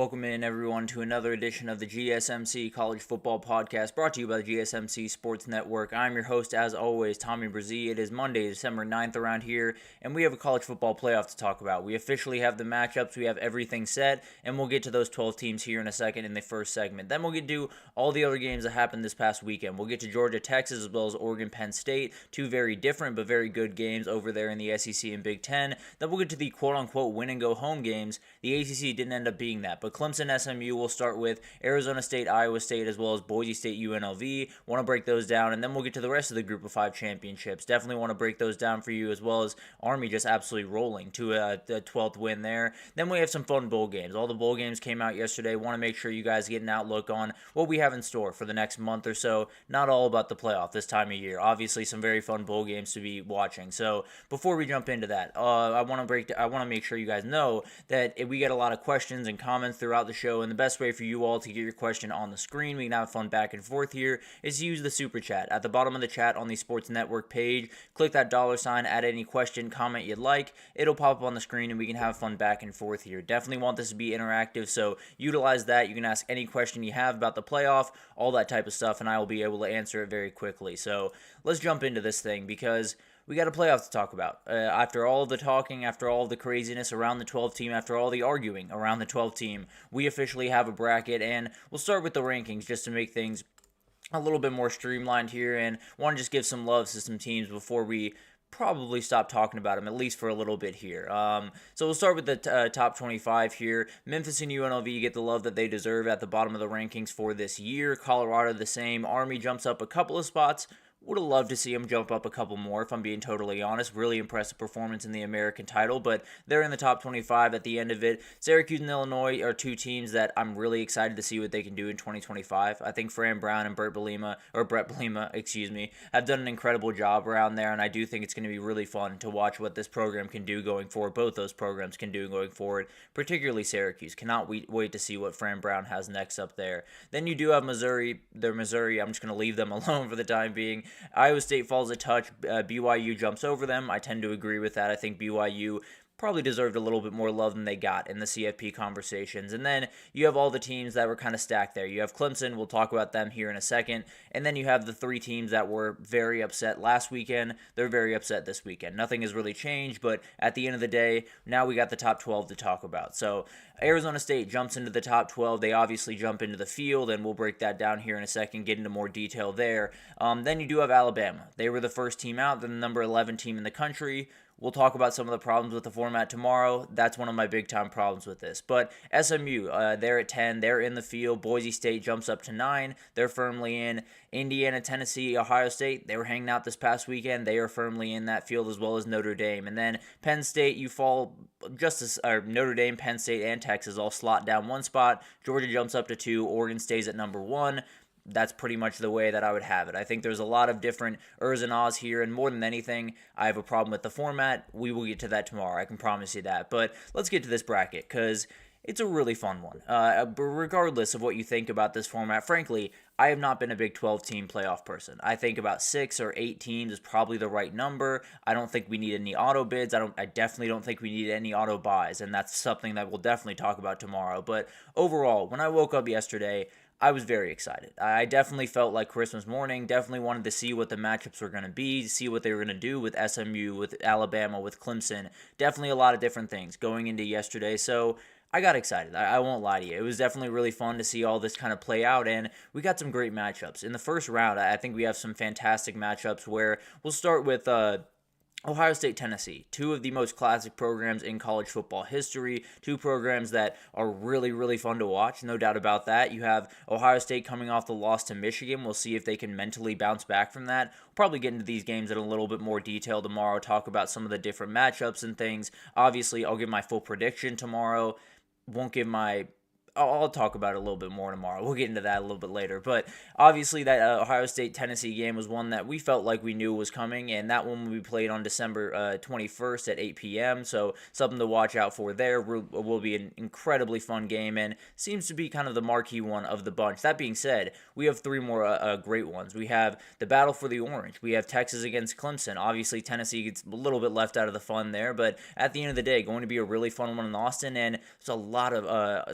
Welcome in, everyone, to another edition of the GSMC College Football Podcast, brought to you by the GSMC Sports Network. I'm your host, as always, Tommy Brzee. It is Monday, December 9th around here, and we have a college football playoff to talk about. We officially have the matchups, we have everything set, and we'll get to those 12 teams here in a second in the first segment. Then we'll get to all the other games that happened this past weekend. We'll get to Georgia, Texas, as well as Oregon, Penn State, two very different but very good games over there in the SEC and Big Ten. Then we'll get to the quote-unquote win-and-go-home games. The ACC didn't end up being that. But Clemson, SMU, will start with Arizona State, Iowa State, as well as Boise State, UNLV. Want to break those down, and then we'll get to the rest of the Group of 5 championships. Definitely want to break those down for you, as well as Army just absolutely rolling to the 12th win there. Then we have some fun bowl games. All the bowl games came out yesterday. Want to make sure you guys get an outlook on what we have in store for the next month or so. Not all about the playoff this time of year. Obviously, some very fun bowl games to be watching. So before we jump into that, I want to make sure you guys know that we get a lot of questions and comments throughout the show, and the best way for you all to get your question on the screen, we can have fun back and forth here, is to use the super chat. At the bottom of the chat on the Sports Network page, click that $sign, add any question, comment you'd like. It'll pop up on the screen, and we can have fun back and forth here. Definitely want this to be interactive, so utilize that. You can ask any question you have about the playoff, all that type of stuff, and I will be able to answer it very quickly. So let's jump into this thing, because we got a playoff to talk about. After all of the talking, after all of the craziness around the 12 team, after all the arguing around the 12 team, we officially have a bracket, and we'll start with the rankings just to make things a little bit more streamlined here, and want to just give some love to some teams before we probably stop talking about them, at least for a little bit here. So we'll start with the top 25 here. Memphis and UNLV get the love that they deserve at the bottom of the rankings for this year. Colorado the same. Army jumps up a couple of spots. Would have loved to see them jump up a couple more, if I'm being totally honest. Really impressive performance in the American title, but they're in the top 25 at the end of it. Syracuse and Illinois are two teams that I'm really excited to see what they can do in 2025. I think Fran Brown and Brett Bielema, have done an incredible job around there, and I do think it's going to be really fun to watch what this program can do going forward. Both those programs can do going forward, particularly Syracuse. Cannot wait to see what Fran Brown has next up there. Then you do have Missouri. I'm just going to leave them alone for the time being. Iowa State falls a touch. BYU jumps over them. I tend to agree with that. I think BYU probably deserved a little bit more love than they got in the CFP conversations. And then you have all the teams that were kind of stacked there. You have Clemson. We'll talk about them here in a second. And then you have the three teams that were very upset last weekend. They're very upset this weekend. Nothing has really changed, but at the end of the day, now we got the top 12 to talk about. So Arizona State jumps into the top 12. They obviously jump into the field, and we'll break that down here in a second, get into more detail there. Then you do have Alabama. They were the first team out. They're the number 11 team in the country. We'll talk about some of the problems with the format tomorrow. That's one of my big-time problems with this. But SMU, they're at 10. They're in the field. Boise State jumps up to 9. They're firmly in. Indiana, Tennessee, Ohio State, they were hanging out this past weekend. They are firmly in that field, as well as Notre Dame. And then Penn State, you fall just as Notre Dame, Penn State, and Texas all slot down one spot. Georgia jumps up to 2. Oregon stays at number 1. That's pretty much the way that I would have it. I think there's a lot of different ers and ahs here, and more than anything, I have a problem with the format. We will get to that tomorrow, I can promise you that. But let's get to this bracket, because it's a really fun one. But regardless of what you think about this format, frankly, I have not been a Big 12 team playoff person. I think about 6 or 8 teams is probably the right number. I don't think we need any auto bids. I definitely don't think we need any auto buys, and that's something that we'll definitely talk about tomorrow. But overall, when I woke up yesterday, I was very excited. I definitely felt like Christmas morning, definitely wanted to see what the matchups were going to be, see what they were going to do with SMU, with Alabama, with Clemson. Definitely a lot of different things going into yesterday, so I got excited. I won't lie to you. It was definitely really fun to see all this kind of play out, and we got some great matchups. In the first round, I think we have some fantastic matchups where we'll start with Ohio State, Tennessee, two of the most classic programs in college football history, two programs that are really, really fun to watch, no doubt about that. You have Ohio State coming off the loss to Michigan. We'll see if they can mentally bounce back from that. We'll probably get into these games in a little bit more detail tomorrow, talk about some of the different matchups and things. Obviously, I'll give my full prediction tomorrow. Won't give my I'll talk about it a little bit more tomorrow. We'll get into that a little bit later. But obviously that Ohio State-Tennessee game was one that we felt like we knew was coming, and that one will be played on December 21st at 8 p.m., so something to watch out for there. Will be an incredibly fun game, and seems to be kind of the marquee one of the bunch. That being said, we have three more great ones. We have the battle for the orange. We have Texas against Clemson. Obviously, Tennessee gets a little bit left out of the fun there, but at the end of the day, going to be a really fun one in Austin, and there's a lot of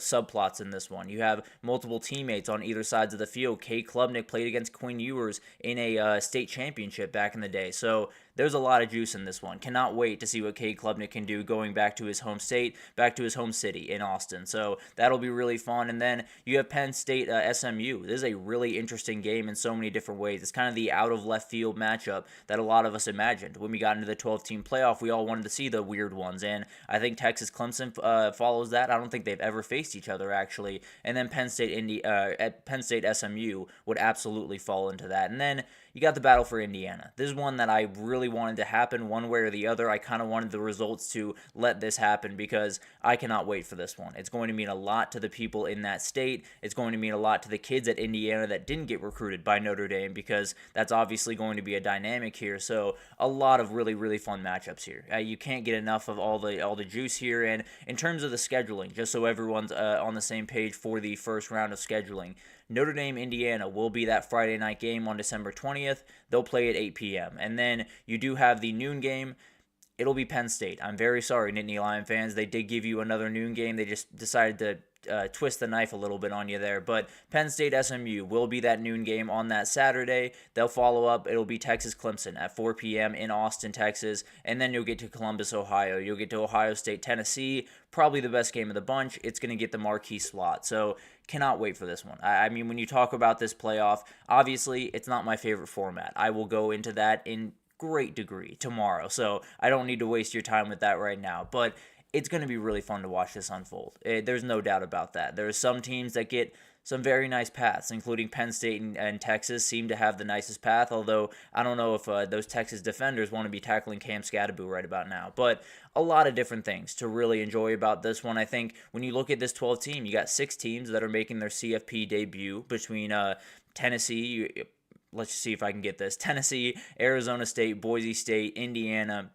subplots spots in this one. You have multiple teammates on either sides of the field. Cade Klubnik played against Quinn Ewers in a state championship back in the day. So there's a lot of juice in this one. Cannot wait to see what Cade Klubnik can do going back to his home state, back to his home city in Austin. So that'll be really fun. And then you have Penn State SMU. This is a really interesting game in so many different ways. It's kind of the out of left field matchup that a lot of us imagined. When we got into the 12-team playoff, we all wanted to see the weird ones. And I think Texas Clemson follows that. I don't think they've ever faced each other, actually. And then Penn State SMU would absolutely fall into that. And then you got the battle for Indiana. This is one that I really wanted to happen one way or the other. I kind of wanted the results to let this happen because I cannot wait for this one. It's going to mean a lot to the people in that state. It's going to mean a lot to the kids at Indiana that didn't get recruited by Notre Dame because that's obviously going to be a dynamic here. So a lot of really, really fun matchups here. You can't get enough of all the juice here. And in terms of the scheduling, just so everyone's on the same page for the first round of scheduling, Notre Dame, Indiana will be that Friday night game on December 20th. They'll play at 8 p.m. And then you do have the noon game. It'll be Penn State. I'm very sorry, Nittany Lion fans. They did give you another noon game. They just decided to twist the knife a little bit on you there. But Penn State SMU will be that noon game on that Saturday. They'll follow up. It'll be Texas Clemson at 4 p.m. in Austin, Texas. And then you'll get to Columbus, Ohio. You'll get to Ohio State, Tennessee. Probably the best game of the bunch. It's going to get the marquee slot. So cannot wait for this one. I mean, when you talk about this playoff, obviously it's not my favorite format. I will go into that in great degree tomorrow. So I don't need to waste your time with that right now. But it's going to be really fun to watch this unfold. There's no doubt about that. There are some teams that get some very nice paths, including Penn State and Texas seem to have the nicest path, although I don't know if those Texas defenders want to be tackling Cam Scadaboo right about now. But a lot of different things to really enjoy about this one. I think when you look at this 12 team, you got 6 teams that are making their CFP debut between Tennessee, let's see if I can get this, Tennessee, Arizona State, Boise State, Indiana,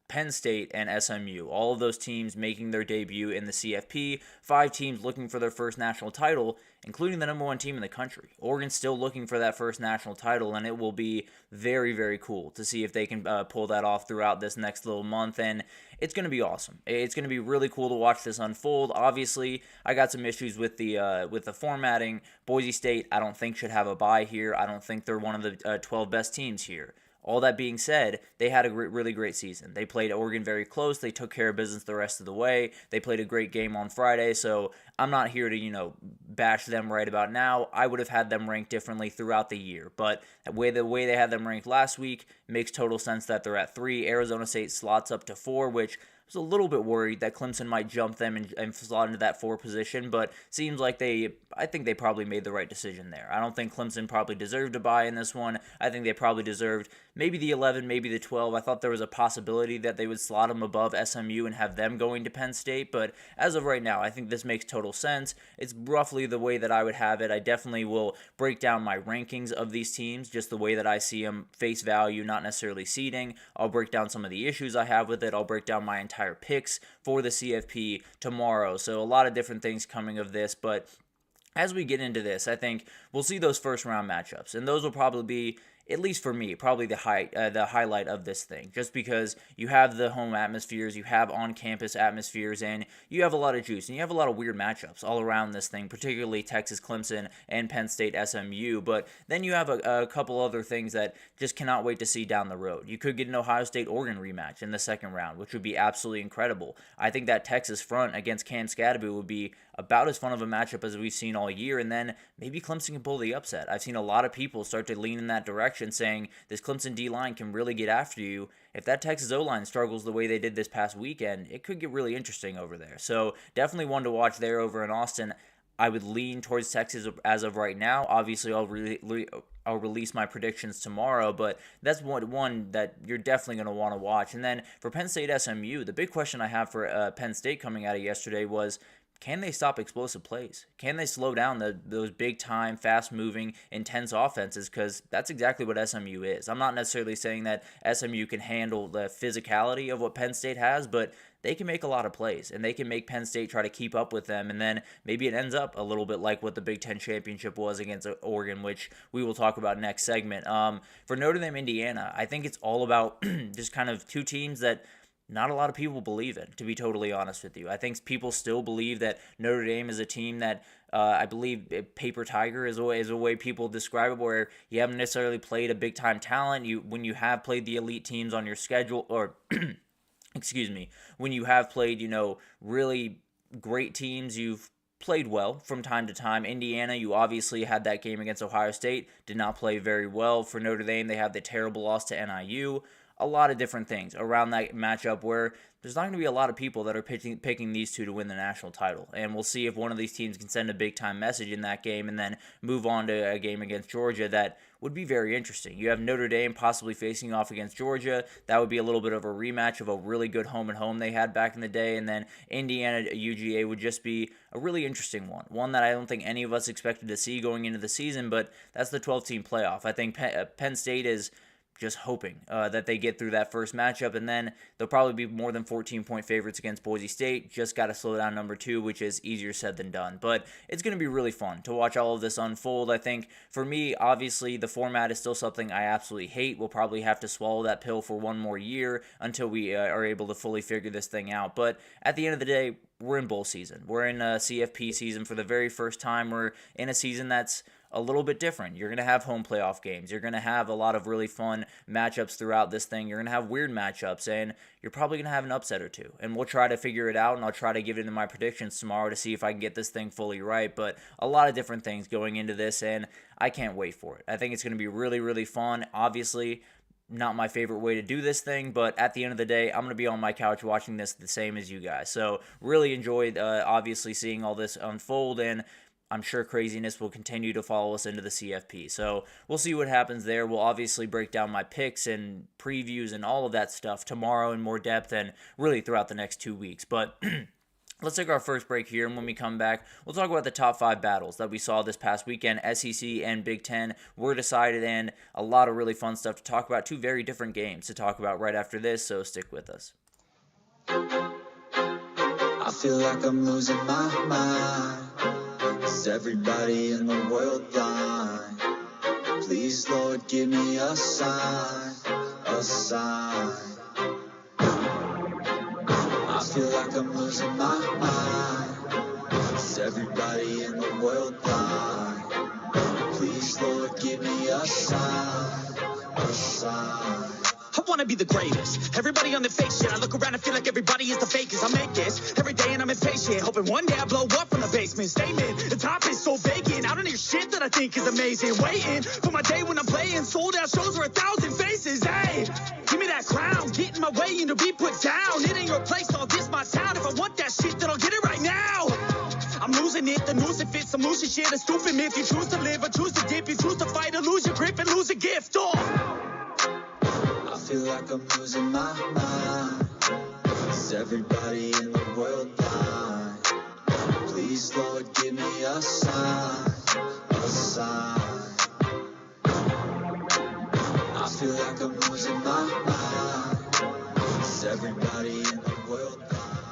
Penn State, and SMU. All of those teams making their debut in the CFP. 5 teams looking for their first national title, including the number 1 team in the country. Oregon's still looking for that first national title, and it will be very, very cool to see if they can pull that off throughout this next little month, and it's going to be awesome. It's going to be really cool to watch this unfold. Obviously, I got some issues with the formatting. Boise State, I don't think should have a bye here. I don't think they're one of the 12 best teams here. All that being said, they had a really great season. They played Oregon very close. They took care of business the rest of the way. They played a great game on Friday, so I'm not here to, bash them right about now. I would have had them ranked differently throughout the year, but the way they had them ranked last week makes total sense that they're at 3. Arizona State slots up to 4, which I was a little bit worried that Clemson might jump them and slot into that 4 position, but seems like I think they probably made the right decision there. I don't think Clemson probably deserved a bye in this one. I think they probably deserved maybe the 11, maybe the 12. I thought there was a possibility that they would slot them above SMU and have them going to Penn State, but as of right now, I think this makes total sense. It's roughly the way that I would have it. I definitely will break down my rankings of these teams, just the way that I see them face value, not necessarily seeding. I'll break down some of the issues I have with it. I'll break down my entire picks for the CFP tomorrow. So a lot of different things coming of this, but as we get into this, I think we'll see those first round matchups, and those will probably be, at least for me, probably the highlight of this thing, just because you have the home atmospheres, you have on-campus atmospheres, and you have a lot of juice, and you have a lot of weird matchups all around this thing, particularly Texas Clemson and Penn State SMU, but then you have a couple other things that just cannot wait to see down the road. You could get an Ohio State-Oregon rematch in the second round, which would be absolutely incredible. I think that Texas front against Cam Scadaboo would be about as fun of a matchup as we've seen all year, and then maybe Clemson can pull the upset. I've seen a lot of people start to lean in that direction, saying this Clemson D-line can really get after you. If that Texas O-line struggles the way they did this past weekend, it could get really interesting over there. So definitely one to watch there over in Austin. I would lean towards Texas as of right now. Obviously, I'll release my predictions tomorrow, but that's one that you're definitely going to want to watch. And then for Penn State SMU, the big question I have for Penn State coming out of yesterday was, can they stop explosive plays? Can they slow down those big-time, fast-moving, intense offenses? Because that's exactly what SMU is. I'm not necessarily saying that SMU can handle the physicality of what Penn State has, but they can make a lot of plays, and they can make Penn State try to keep up with them, and then maybe it ends up a little bit like what the Big Ten Championship was against Oregon, which we will talk about next segment. For Notre Dame, Indiana, I think it's all about just kind of 2 teams that not a lot of people believe in, to be totally honest with you. I think people still believe that Notre Dame is a team that I believe paper tiger is a way people describe it, where you haven't necessarily played a big time talent. When you have played the elite teams on your schedule, or excuse me, when you have played, really great teams, you've played well from time to time. Indiana, you obviously had that game against Ohio State, did not play very well. For Notre Dame, they have the terrible loss to NIU. A lot of different things around that matchup where there's not going to be a lot of people that are picking these two to win the national title. And we'll see if one of these teams can send a big-time message in that game and then move on to a game against Georgia that would be very interesting. You have Notre Dame possibly facing off against Georgia. That would be a little bit of a rematch of a really good home-and-home they had back in the day. And then Indiana UGA would just be a really interesting one. One that I don't think any of us expected to see going into the season, but that's the 12-team playoff. I think Penn State is just hoping that they get through that first matchup, and then they'll probably be more than 14-point favorites against Boise State. Just got to slow down number 2, which is easier said than done. But it's going to be really fun to watch all of this unfold. I think for me, obviously, the format is still something I absolutely hate. We'll probably have to swallow that pill for one more year until we are able to fully figure this thing out. But at the end of the day, we're in bowl season. We're in a CFP season for the very first time. We're in a season that's a little bit different. You're going to have home playoff games. You're going to have a lot of really fun matchups throughout this thing. You're going to have weird matchups, and you're probably going to have an upset or two. And we'll try to figure it out, and I'll try to give it into my predictions tomorrow to see if I can get this thing fully right. But a lot of different things going into this, and I can't wait for it. I think it's going to be really, really fun. Obviously, not my favorite way to do this thing, but at the end of the day, I'm going to be on my couch watching this the same as you guys. So really enjoyed, obviously, seeing all this unfold, and I'm sure craziness will continue to follow us into the CFP. So we'll see what happens there. We'll obviously break down my picks and previews and all of that stuff tomorrow in more depth and really throughout the next 2 weeks. But let's take our first break here, and when we come back, we'll talk about the top 5 battles that we saw this past weekend. SEC and Big Ten were decided, and a lot of really fun stuff to talk about. 2 very different games to talk about right after this, so stick with us. I feel like I'm losing my mind. Is everybody in the world blind? Please, Lord, give me a sign, a sign. I feel like I'm losing my mind. Is everybody in the world blind? Please, Lord, give me a sign, a sign. I wanna be the greatest. Everybody on the fake shit. I look around and feel like everybody is the fakest. I make this every day and I'm impatient, hoping one day I blow up from the basement. Statement, the top is so vacant. I don't hear shit that I think is amazing. Waiting for my day when I'm playing sold out shows for 1,000 faces. Hey, give me that crown. Get in my way and to be put down. It ain't your place, all this my town. If I want that shit, then I'll get it right now. I'm losing it, the noose it fits. I'm losing shit, a stupid myth. You choose to live or choose to dip. You choose to fight or lose your grip and lose a gift. I feel like I'm losing my mind. Is everybody in the world blind? Please, Lord, give me a sign, a sign. I feel like I'm losing my mind. Is everybody in the world blind?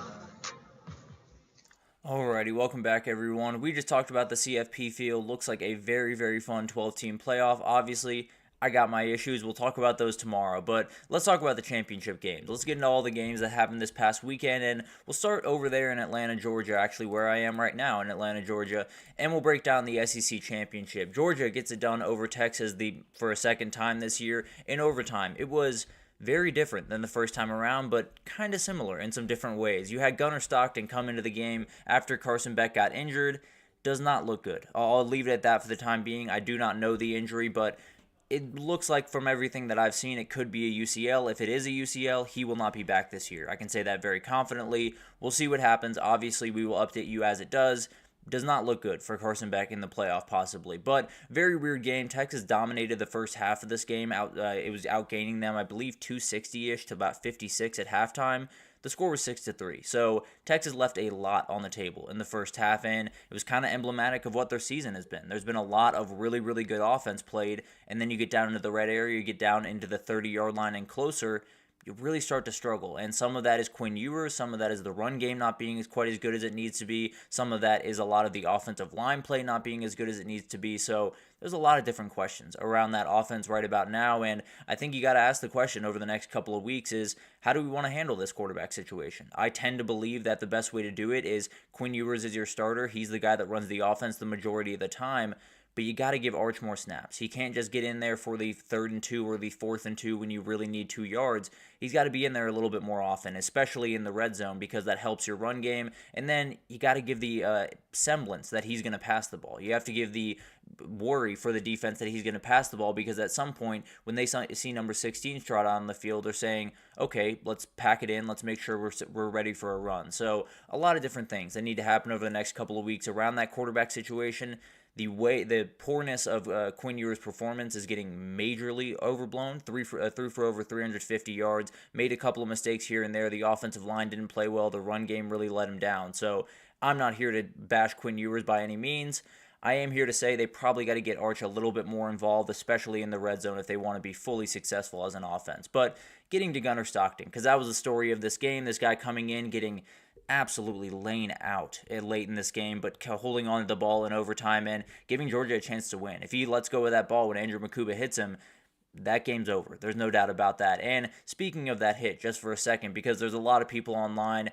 Alrighty, welcome back everyone. We just talked about the CFP field. Looks like a very, very fun 12-team playoff. Obviously, I got my issues. We'll talk about those tomorrow, but let's talk about the championship games. Let's get into all the games that happened this past weekend, and we'll start over there in Atlanta, Georgia, actually where I am right now in Atlanta, Georgia, and we'll break down the SEC championship. Georgia gets it done over Texas for a second time this year in overtime. It was very different than the first time around, but kind of similar in some different ways. You had Gunnar Stockton come into the game after Carson Beck got injured. Does not look good. I'll leave it at that for the time being. I do not know the injury, but it looks like from everything that I've seen, it could be a UCL. If it is a UCL, he will not be back this year. I can say that very confidently. We'll see what happens. Obviously, we will update you as it does. Does not look good for Carson Beck in the playoff, possibly. But very weird game. Texas dominated the first half of this game. It was outgaining them, I believe, 260-ish to about 56 at halftime. The score was 6-3. So Texas left a lot on the table in the first half, and it was kind of emblematic of what their season has been. There's been a lot of really, really good offense played, and then you get down into the red area, you get down into the 30-yard line and closer, you really start to struggle. And some of that is Quinn Ewers, some of that is the run game not being quite as good as it needs to be, some of that is a lot of the offensive line play not being as good as it needs to be. So there's a lot of different questions around that offense right about now, and I think you got to ask the question over the next couple of weeks is, how do we want to handle this quarterback situation? I tend to believe that the best way to do it is Quinn Ewers is your starter. He's the guy that runs the offense the majority of the time. But you got to give Arch more snaps. He can't just get in there for the 3rd and 2 or the 4th and 2 when you really need 2 yards. He's got to be in there a little bit more often, especially in the red zone, because that helps your run game. And then you got to give the semblance that he's going to pass the ball. You have to give the worry for the defense that he's going to pass the ball, because at some point when they see number 16 trot on the field, they're saying, okay, let's pack it in. Let's make sure we're ready for a run. So a lot of different things that need to happen over the next couple of weeks around that quarterback situation. The poorness of Quinn Ewers' performance is getting majorly overblown. Threw for over 350 yards, made a couple of mistakes here and there. The offensive line didn't play well. The run game really let him down. So I'm not here to bash Quinn Ewers by any means. I am here to say they probably got to get Arch a little bit more involved, especially in the red zone, if they want to be fully successful as an offense. But getting to Gunnar Stockton, because that was the story of this game. This guy coming in, getting absolutely laying out late in this game, but holding on to the ball in overtime and giving Georgia a chance to win. If he lets go of that ball when Andrew Makuba hits him, that game's over. There's no doubt about that. And speaking of that hit, just for a second, because there's a lot of people online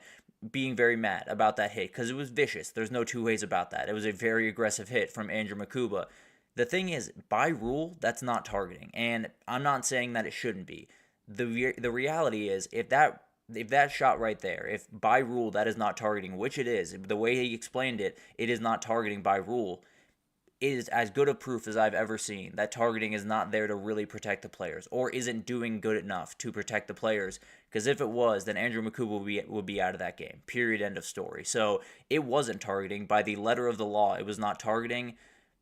being very mad about that hit, because it was vicious. There's no two ways about that. It was a very aggressive hit from Andrew Makuba. The thing is, by rule, that's not targeting. And I'm not saying that it shouldn't be. The reality is, if that shot right there, if by rule that is not targeting, which it is, the way he explained it, it is not targeting by rule, it is as good a proof as I've ever seen that targeting is not there to really protect the players, or isn't doing good enough to protect the players, because if it was, then Andrew Makuba would be out of that game, period, end of story. So it wasn't targeting. By the letter of the law, it was not targeting.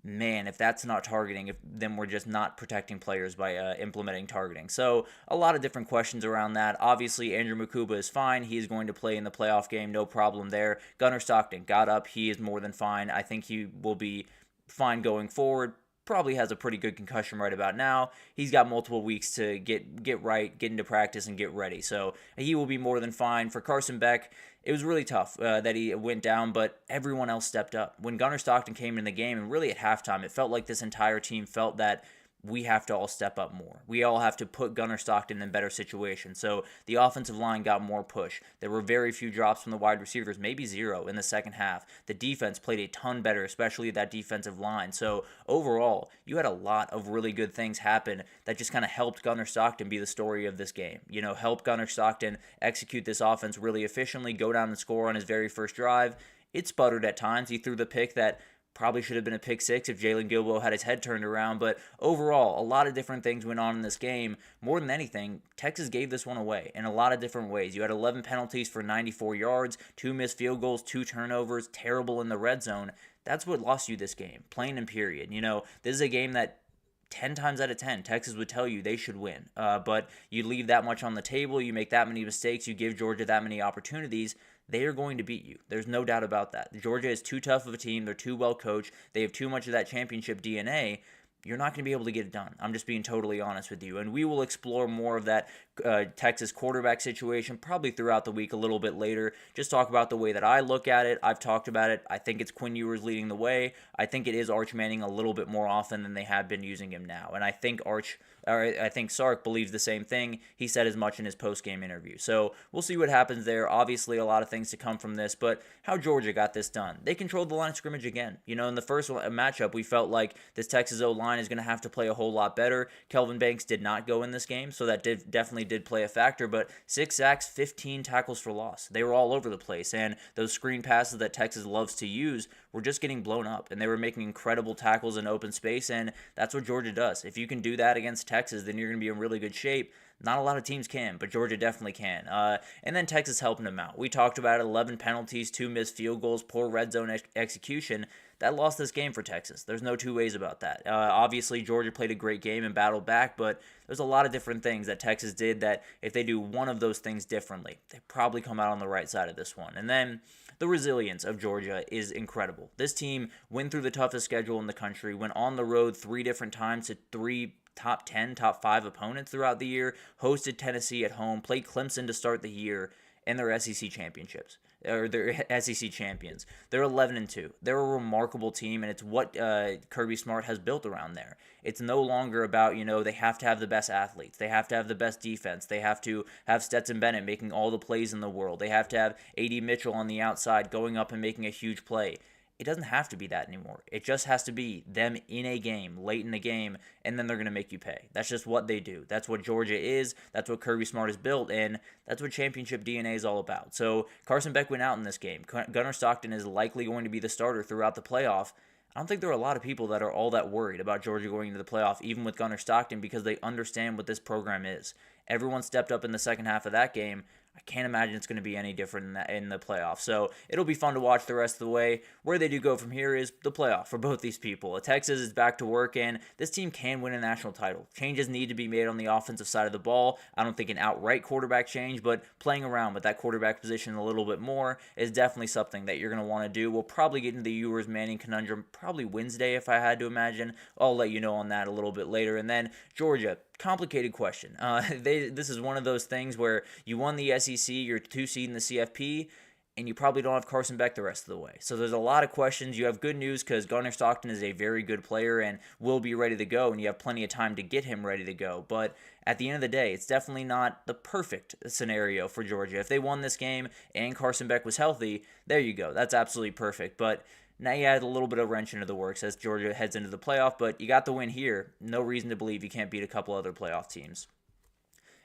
Man, if that's not targeting, then we're just not protecting players by implementing targeting. So a lot of different questions around that. Obviously, Andrew Makuba is fine. He is going to play in the playoff game, no problem there. Gunnar Stockton got up. He is more than fine. I think he will be fine going forward. Probably has a pretty good concussion right about now. He's got multiple weeks to get right, get into practice, and get ready. So he will be more than fine. For Carson Beck, it was really tough that he went down, but everyone else stepped up. When Gunnar Stockton came in the game, and really at halftime, it felt like this entire team felt that we have to all step up more. We all have to put Gunnar Stockton in better situations. So the offensive line got more push. There were very few drops from the wide receivers, maybe zero in the second half. The defense played a ton better, especially that defensive line. So overall, you had a lot of really good things happen that just kind of helped Gunnar Stockton be the story of this game. You know, help Gunnar Stockton execute this offense really efficiently, go down and score on his very first drive. It sputtered at times. He threw the pick that probably should have been a pick six if Jalen Gilbo had his head turned around. But overall, a lot of different things went on in this game. More than anything, Texas gave this one away in a lot of different ways. You had 11 penalties for 94 yards, 2 missed field goals, 2 turnovers, terrible in the red zone. That's what lost you this game, plain and period. You know, this is a game that 10 times out of 10, Texas would tell you they should win. But you leave that much on the table, you make that many mistakes, you give Georgia that many opportunities, they are going to beat you. There's no doubt about that. Georgia is too tough of a team. They're too well coached. They have too much of that championship DNA. You're not going to be able to get it done. I'm just being totally honest with you. And we will explore more of that Texas quarterback situation probably throughout the week a little bit later. Just talk about the way that I look at it. I've talked about it. I think it's Quinn Ewers leading the way. I think it is Arch Manning a little bit more often than they have been using him now. And I think Sark believes the same thing. He said as much in his post-game interview. So we'll see what happens there. Obviously, a lot of things to come from this, but how Georgia got this done. They controlled the line of scrimmage again. You know, in the first matchup, we felt like this Texas O-line is going to have to play a whole lot better. Kelvin Banks did not go in this game, so that definitely did play a factor, but 6 sacks, 15 tackles for loss. They were all over the place, and those screen passes that Texas loves to use were just getting blown up, and they were making incredible tackles in open space, and that's what Georgia does. If you can do that against Texas, then you're going to be in really good shape. Not a lot of teams can, but Georgia definitely can. And then Texas helping them out. We talked about it, 11 penalties, 2 missed field goals, poor red zone execution. That lost this game for Texas. There's no two ways about that. Obviously, Georgia played a great game and battled back, but there's a lot of different things that Texas did that if they do one of those things differently, they probably come out on the right side of this one. And then the resilience of Georgia is incredible. This team went through the toughest schedule in the country, went on the road 3 different times to 3 top 10, top 5 opponents throughout the year, hosted Tennessee at home, played Clemson to start the year, and their SEC championships. Or their SEC champions. They're 11-2. They're a remarkable team, and it's what Kirby Smart has built around there. It's no longer about, they have to have the best athletes. They have to have the best defense. They have to have Stetson Bennett making all the plays in the world. They have to have A.D. Mitchell on the outside going up and making a huge play. It doesn't have to be that anymore. It just has to be them in a game, late in the game, and then they're going to make you pay. That's just what they do. That's what Georgia is. That's what Kirby Smart has built, and that's what championship DNA is all about. So Carson Beck went out in this game. Gunnar Stockton is likely going to be the starter throughout the playoff. I don't think there are a lot of people that are all that worried about Georgia going into the playoff, even with Gunnar Stockton, because they understand what this program is. Everyone stepped up in the second half of that game. I can't imagine it's going to be any different in the playoffs. So it'll be fun to watch the rest of the way. Where they do go from here is the playoff for both these people. Texas is back to work, and this team can win a national title. Changes need to be made on the offensive side of the ball. I don't think an outright quarterback change, but playing around with that quarterback position a little bit more is definitely something that you're going to want to do. We'll probably get into the Ewers-Manning conundrum probably Wednesday if I had to imagine. I'll let you know on that a little bit later. And then Georgia. Complicated question. This is one of those things where you won the SEC, you're 2 seed in the CFP, and you probably don't have Carson Beck the rest of the way. So there's a lot of questions. You have good news because Gunnar Stockton is a very good player and will be ready to go, and you have plenty of time to get him ready to go. But at the end of the day, it's definitely not the perfect scenario for Georgia. If they won this game and Carson Beck was healthy, there you go. That's absolutely perfect. But now you add a little bit of wrench into the works as Georgia heads into the playoff, but you got the win here. No reason to believe you can't beat a couple other playoff teams.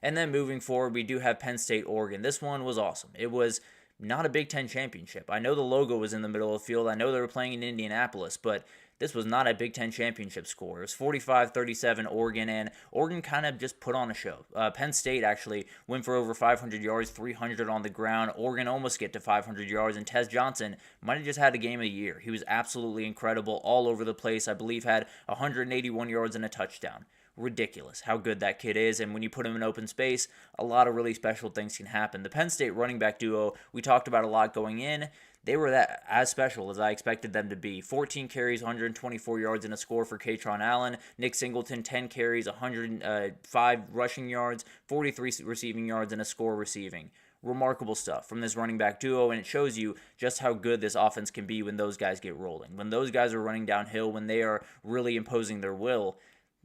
And then moving forward, we do have Penn State, Oregon. This one was awesome. It was not a Big Ten championship. I know the logo was in the middle of the field. I know they were playing in Indianapolis, but this was not a Big Ten championship score. It was 45-37 Oregon, and Oregon kind of just put on a show. Penn State actually went for over 500 yards, 300 on the ground. Oregon almost get to 500 yards, and Tez Johnson might have just had a game of the year. He was absolutely incredible all over the place. I believe had 181 yards and a touchdown. Ridiculous how good that kid is, and when you put him in open space, a lot of really special things can happen. The Penn State running back duo, we talked about a lot going in. They were that as special as I expected them to be. 14 carries, 124 yards, and a score for Katron Allen. Nick Singleton, 10 carries, 105 rushing yards, 43 receiving yards, and a score receiving. Remarkable stuff from this running back duo, and it shows you just how good this offense can be when those guys get rolling. When those guys are running downhill, when they are really imposing their will,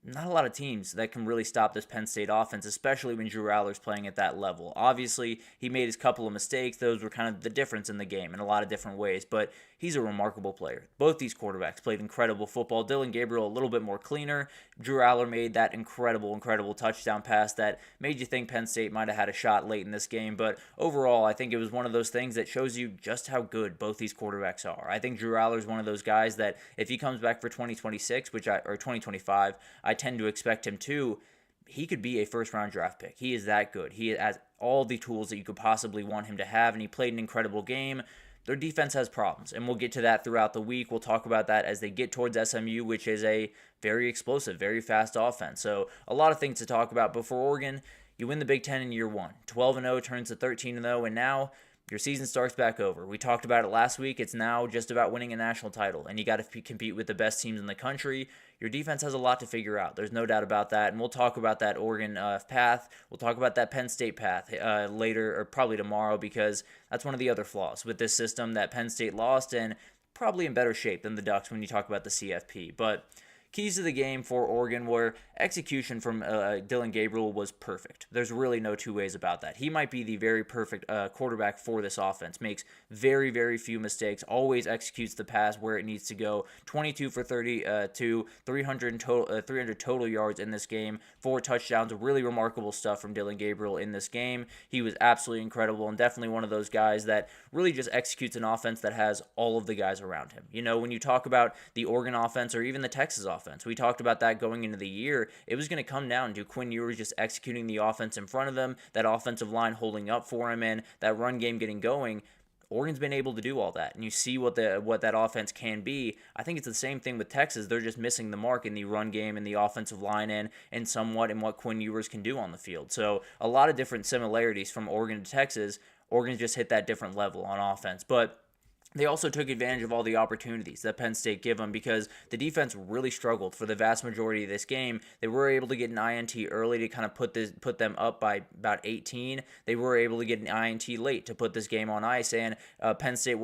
not a lot of teams that can really stop this Penn State offense, especially when Drew Allar's playing at that level. Obviously, he made his couple of mistakes. Those were kind of the difference in the game in a lot of different ways, but he's a remarkable player. Both these quarterbacks played incredible football. Dylan Gabriel a little bit more cleaner. Drew Allar made that incredible touchdown pass that made you think Penn State might have had a shot late in this game, but overall, I think it was one of those things that shows you just how good both these quarterbacks are. I think Drew Allar is one of those guys that if he comes back for 2026, or 2025, I tend to expect him to. He could be a first-round draft pick. He is that good. He has all the tools that you could possibly want him to have, and he played an incredible game. Their defense has problems, and we'll get to that throughout the week. We'll talk about that as they get towards SMU, which is a very explosive, very fast offense. So a lot of things to talk about. But for Oregon, you win the Big Ten in year one. 12-0 turns to 13-0, and now your season starts back over. We talked about it last week. It's now just about winning a national title, and you got to compete with the best teams in the country. Your defense has a lot to figure out. There's no doubt about that, and we'll talk about that Oregon path. We'll talk about that Penn State path later, or probably tomorrow, because that's one of the other flaws with this system that Penn State lost, and probably in better shape than the Ducks when you talk about the CFP. But keys to the game for Oregon were execution from Dylan Gabriel was perfect. There's really no two ways about that. He might be the very perfect quarterback for this offense. Makes very, very few mistakes. Always executes the pass where it needs to go. 22 for 32, 300 total yards in this game. 4 touchdowns. Really remarkable stuff from Dylan Gabriel in this game. He was absolutely incredible and definitely one of those guys that really just executes an offense that has all of the guys around him. You know, when you talk about the Oregon offense or even the Texas offense, we talked about that going into the year. It was going to come down to Quinn Ewers just executing the offense in front of them, that offensive line holding up for him, and that run game getting going. Oregon's been able to do all that, and you see what that offense can be. I think it's the same thing with Texas. They're just missing the mark in the run game and the offensive line and somewhat in what Quinn Ewers can do on the field. So a lot of different similarities from Oregon to Texas. Oregon's just hit that different level on offense. But they also took advantage of all the opportunities that Penn State gave them because the defense really struggled for the vast majority of this game. They were able to get an INT early to kind of put them up by about 18. They were able to get an INT late to put this game on ice, and Penn State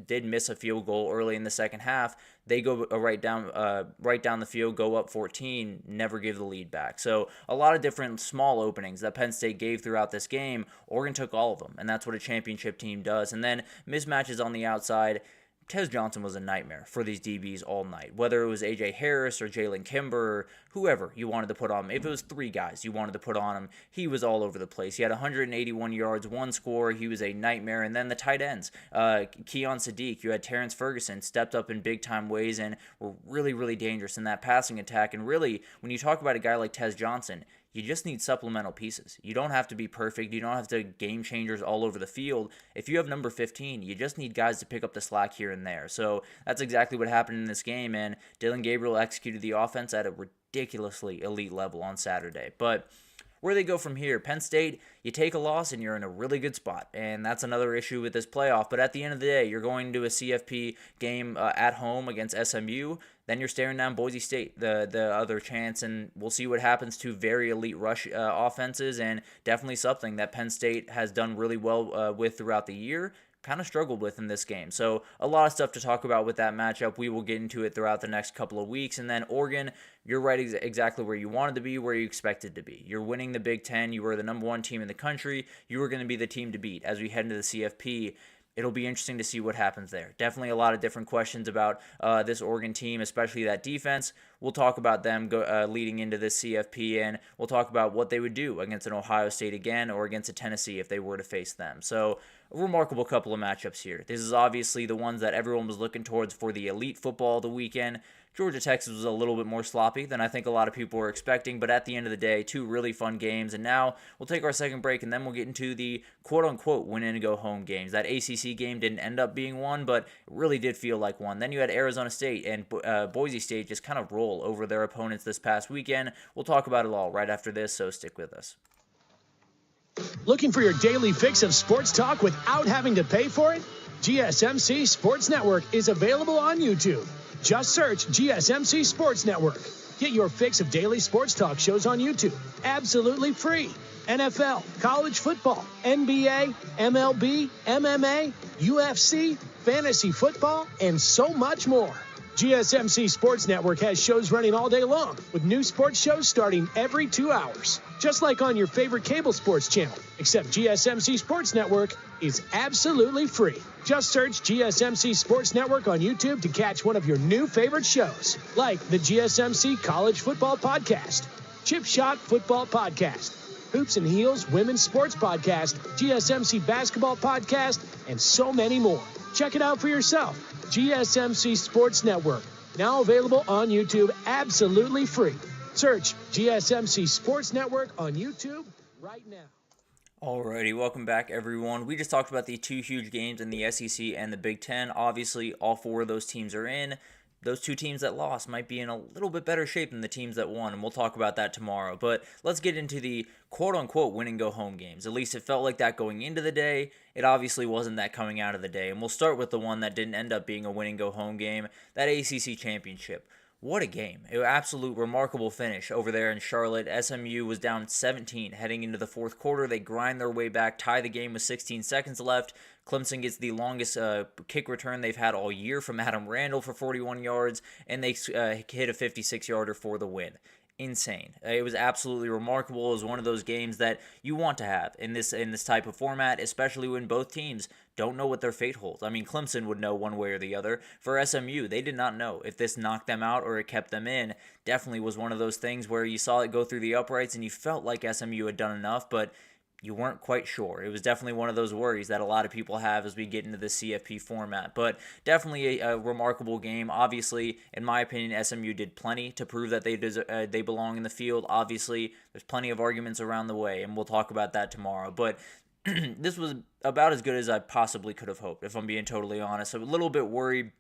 did miss a field goal early in the second half. They go right down the field, go up 14, never give the lead back. So a lot of different small openings that Penn State gave throughout this game. Oregon took all of them, and that's what a championship team does. And then mismatches on the outside. Tez Johnson was a nightmare for these DBs all night. Whether it was A.J. Harris or Jalen Kimber or whoever you wanted to put on him. If it was three guys you wanted to put on him, he was all over the place. He had 181 yards, one score. He was a nightmare. And then the tight ends. Keon Sadiq, you had Terrence Ferguson, stepped up in big-time ways and were really, really dangerous in that passing attack. And really, when you talk about a guy like Tez Johnson, you just need supplemental pieces. You don't have to be perfect. You don't have to game changers all over the field. If you have number 15, you just need guys to pick up the slack here and there. So that's exactly what happened in this game, and Dylan Gabriel executed the offense at a ridiculously elite level on Saturday. But where they go from here, Penn State, you take a loss and you're in a really good spot, and that's another issue with this playoff. But at the end of the day, you're going to a CFP game at home against SMU. Then you're staring down Boise State, the other chance, and we'll see what happens to very elite rush offenses, and definitely something that Penn State has done really well with throughout the year. Kind of struggled with in this game. So a lot of stuff to talk about with that matchup. We will get into it throughout the next couple of weeks. And then Oregon, you're right exactly where you wanted to be, where you expected to be. You're winning the Big Ten. You were the number one team in the country. You were going to be the team to beat as we head into the CFP. It'll be interesting to see what happens there. Definitely a lot of different questions about this Oregon team, especially that defense. We'll talk about them leading into this CFP, and we'll talk about what they would do against an Ohio State again or against a Tennessee if they were to face them. So a remarkable couple of matchups here. This is obviously the ones that everyone was looking towards for the elite football of the weekend. Georgia, Texas was a little bit more sloppy than I think a lot of people were expecting, but at the end of the day, two really fun games. And now we'll take our second break, and then we'll get into the quote-unquote win-and-go-home games. That ACC game didn't end up being one, but it really did feel like one. Then you had Arizona State and Boise State just kind of roll over their opponents this past weekend. We'll talk about it all right after this, so stick with us. Looking for your daily fix of sports talk without having to pay for it? GSMC Sports Network is available on YouTube. Just search GSMC Sports Network. Get your fix of daily sports talk shows on YouTube, absolutely free. NFL, college football, NBA, MLB, MMA, UFC, fantasy football, and so much more. GSMC Sports Network has shows running all day long, with new sports shows starting every 2 hours. Just like on your favorite cable sports channel, except GSMC Sports Network is absolutely free. Just search GSMC Sports Network on YouTube to catch one of your new favorite shows, like the GSMC College Football Podcast, Chip Shot Football Podcast, Hoops and Heels Women's Sports Podcast, GSMC Basketball Podcast, and so many more. Check it out for yourself. GSMC Sports Network, now available on YouTube absolutely free. Search GSMC Sports Network on YouTube right now. Alrighty, welcome back everyone. We just talked about the two huge games in the SEC and the Big Ten. Obviously, all four of those teams are in. Those two teams that lost might be in a little bit better shape than the teams that won, and we'll talk about that tomorrow. But let's get into the quote-unquote win-and-go-home games. At least it felt like that going into the day. It obviously wasn't that coming out of the day. And we'll start with the one that didn't end up being a win-and-go-home game, that ACC championship. What a game. An absolute remarkable finish over there in Charlotte. SMU was down 17 heading into the fourth quarter. They grind their way back, tie the game with 16 seconds left. Clemson gets the longest kick return they've had all year from Adam Randall for 41 yards, and they hit a 56-yarder for the win. Insane. It was absolutely remarkable. It was one of those games that you want to have in this type of format, especially when both teams don't know what their fate holds. I mean, Clemson would know one way or the other. For SMU, they did not know if this knocked them out or it kept them in. Definitely was one of those things where you saw it go through the uprights and you felt like SMU had done enough, but you weren't quite sure. It was definitely one of those worries that a lot of people have as we get into the CFP format. But definitely a remarkable game. Obviously, in my opinion, SMU did plenty to prove that they belong in the field. Obviously, there's plenty of arguments around the way, and we'll talk about that tomorrow. But this was about as good as I possibly could have hoped, if I'm being totally honest. So a little bit worried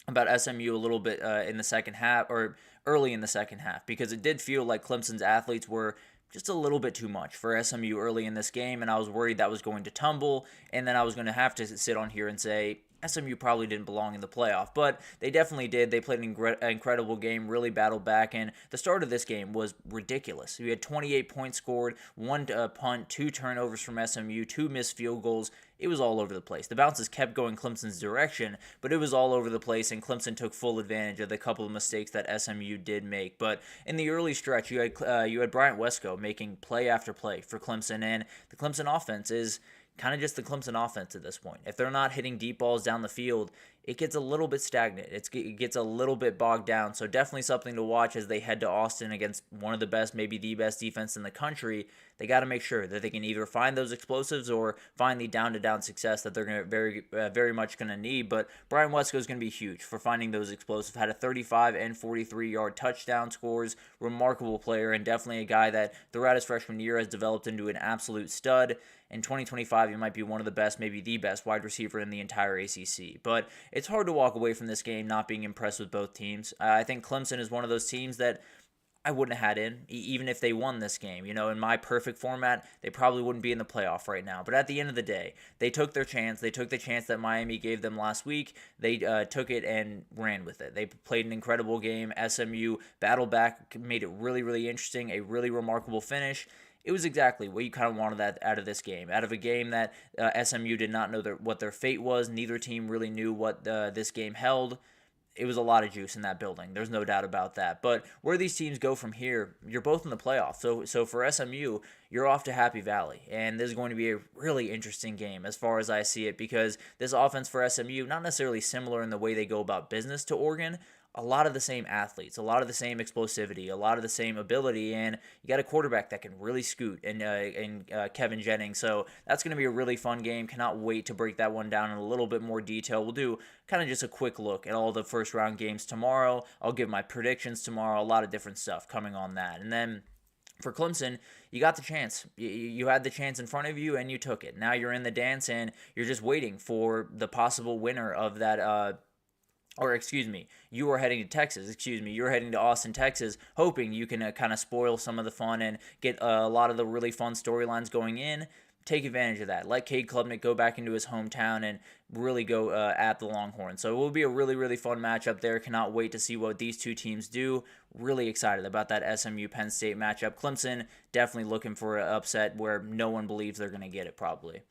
about SMU a little bit in the second half, or early in the second half, because it did feel like Clemson's athletes were just a little bit too much for SMU early in this game, and I was worried that was going to tumble, and then I was going to have to sit on here and say, SMU probably didn't belong in the playoff, but they definitely did. They played an incredible game, really battled back, and the start of this game was ridiculous. We had 28 points scored, one punt, 2 turnovers from SMU, 2 missed field goals. It was all over the place. The bounces kept going Clemson's direction, but it was all over the place, and Clemson took full advantage of the couple of mistakes that SMU did make. But in the early stretch, you had Bryant Wesco making play after play for Clemson, and the Clemson offense is kind of just the Clemson offense at this point. If they're not hitting deep balls down the field, it gets a little bit stagnant. It gets a little bit bogged down. So definitely something to watch as they head to Austin against one of the best, maybe the best defense in the country. They got to make sure that they can either find those explosives or find the down-to-down success that they're going to very much going to need. But Brian Wesco is going to be huge for finding those explosives. Had a 35 and 43-yard touchdown scores. Remarkable player, and definitely a guy that throughout his freshman year has developed into an absolute stud. In 2025, he might be one of the best, maybe the best wide receiver in the entire ACC. But it's hard to walk away from this game not being impressed with both teams. I think Clemson is one of those teams that I wouldn't have had in, even if they won this game. You know, in my perfect format, they probably wouldn't be in the playoff right now. But at the end of the day, they took their chance. They took the chance that Miami gave them last week. They took it and ran with it. They played an incredible game. SMU battled back, made it really, really interesting, a really remarkable finish. It was exactly what you kind of wanted that out of this game. Out of a game that SMU did not know what their fate was. Neither team really knew what this game held. It was a lot of juice in that building. There's no doubt about that. But where these teams go from here, you're both in the playoffs. So for SMU, you're off to Happy Valley. And this is going to be a really interesting game as far as I see it, because this offense for SMU, not necessarily similar in the way they go about business to Oregon, a lot of the same athletes, a lot of the same explosivity, a lot of the same ability, and you got a quarterback that can really scoot in Kevin Jennings. So that's going to be a really fun game. Cannot wait to break that one down in a little bit more detail. We'll do kind of just a quick look at all the first round games tomorrow. I'll give my predictions tomorrow, a lot of different stuff coming on that. And then for Clemson, you got the chance. You had the chance in front of you, and you took it. Now you're in the dance, and you're just waiting for the possible winner of that you are heading to Texas. You're heading to Austin, Texas, hoping you can kind of spoil some of the fun and get a lot of the really fun storylines going in. Take advantage of that. Let Cade Klubnik go back into his hometown and really go at the Longhorns. So it will be a really, really fun matchup there. Cannot wait to see what these two teams do. Really excited about that SMU Penn State matchup. Clemson definitely looking for an upset where no one believes they're going to get it probably.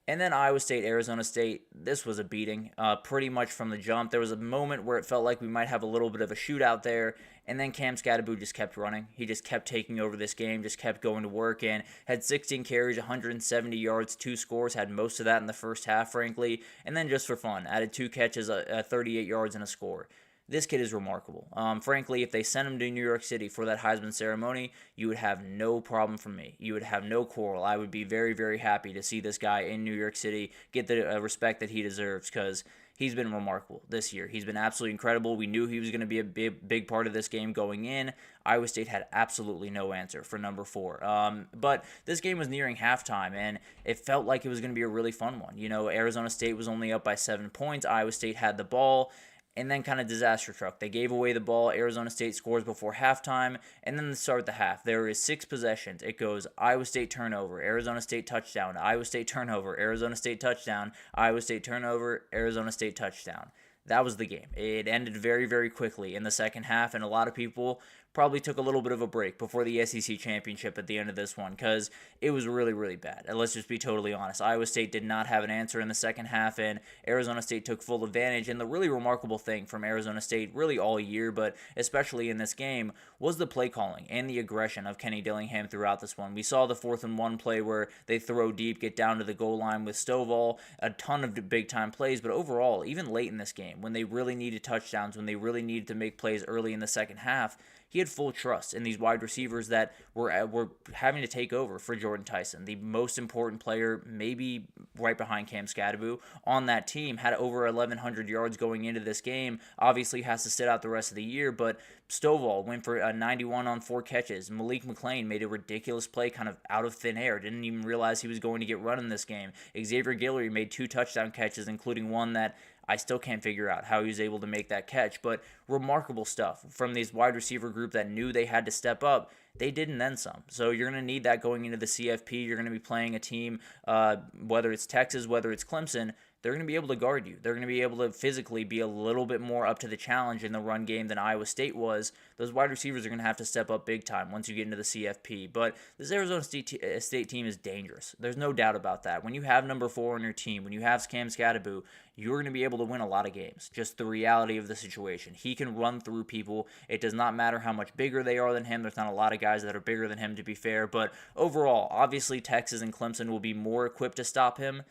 And then Iowa State, Arizona State, this was a beating pretty much from the jump. There was a moment where it felt like we might have a little bit of a shootout there, and then Cam Scatterboot just kept running. He just kept taking over this game, just kept going to work, and had 16 carries, 170 yards, 2 scores, had most of that in the first half, frankly, and then just for fun, added 2 catches, 38 yards, and a score. This kid is remarkable. Frankly, if they sent him to New York City for that Heisman ceremony, you would have no problem from me. You would have no quarrel. I would be very, very happy to see this guy in New York City get the respect that he deserves, because he's been remarkable this year. He's been absolutely incredible. We knew he was going to be a big part of this game going in. Iowa State had absolutely no answer for number 4. But this game was nearing halftime, and it felt like it was going to be a really fun one. You know, Arizona State was only up by 7 points. Iowa State had the ball. And then kind of disaster truck. They gave away the ball. Arizona State scores before halftime. And then to start the half, there is 6 possessions. It goes Iowa State turnover, Arizona State touchdown, Iowa State turnover, Arizona State touchdown, Iowa State turnover, Arizona State touchdown. That was the game. It ended very, very quickly in the second half, and a lot of people probably took a little bit of a break before the SEC championship at the end of this one, because it was really, really bad. And let's just be totally honest. Iowa State did not have an answer in the second half, and Arizona State took full advantage. And the really remarkable thing from Arizona State, really all year, but especially in this game, was the play calling and the aggression of Kenny Dillingham throughout this one. We saw the 4th and 1 play where they throw deep, get down to the goal line with Stovall, a ton of big-time plays, but overall, even late in this game, when they really needed touchdowns, when they really needed to make plays early in the second half, he had full trust in these wide receivers that were having to take over for Jordan Tyson, the most important player, maybe right behind Cam Scatterboot, on that team. Had over 1,100 yards going into this game. Obviously has to sit out the rest of the year, but Stovall went for a 91 on 4 catches. Malik McClain made a ridiculous play kind of out of thin air. Didn't even realize he was going to get run in this game. Xavier Guillory made 2 touchdown catches, including one that I still can't figure out how he was able to make that catch, but remarkable stuff from this wide receiver group that knew they had to step up. they did and then some. So you're going to need that going into the CFP. You're going to be playing a team, whether it's Texas, whether it's Clemson, they're going to be able to guard you. They're going to be able to physically be a little bit more up to the challenge in the run game than Iowa State was. Those wide receivers are going to have to step up big time once you get into the CFP. But this Arizona State team is dangerous. There's no doubt about that. When you have number 4 on your team, when you have Cam Scatterbo, you're going to be able to win a lot of games. Just the reality of the situation. He can run through people. It does not matter how much bigger they are than him. There's not a lot of guys that are bigger than him, to be fair. But overall, obviously Texas and Clemson will be more equipped to stop him.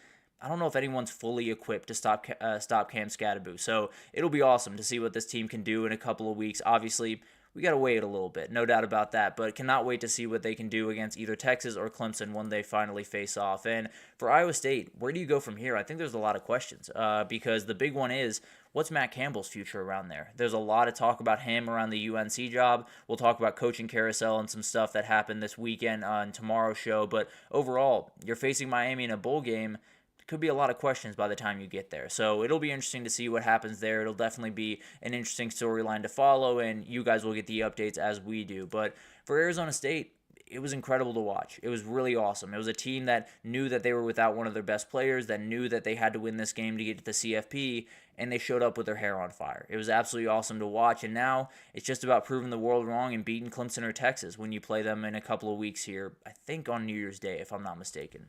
I don't know if anyone's fully equipped to stop Cam Scatterbo. So it'll be awesome to see what this team can do in a couple of weeks. Obviously, we got to wait a little bit, no doubt about that, but cannot wait to see what they can do against either Texas or Clemson when they finally face off. And for Iowa State, where do you go from here? I think there's a lot of questions because the big one is, what's Matt Campbell's future around there? There's a lot of talk about him around the UNC job. We'll talk about coaching carousel and some stuff that happened this weekend on tomorrow's show, but overall, you're facing Miami in a bowl game. Could be a lot of questions by the time you get there. So it'll be interesting to see what happens there. It'll definitely be an interesting storyline to follow, and you guys will get the updates as we do. But for Arizona State, it was incredible to watch. It was really awesome. It was a team that knew that they were without one of their best players, that knew that they had to win this game to get to the CFP, and they showed up with their hair on fire. It was absolutely awesome to watch, and now it's just about proving the world wrong and beating Clemson or Texas when you play them in a couple of weeks here, I think on New Year's Day, if I'm not mistaken.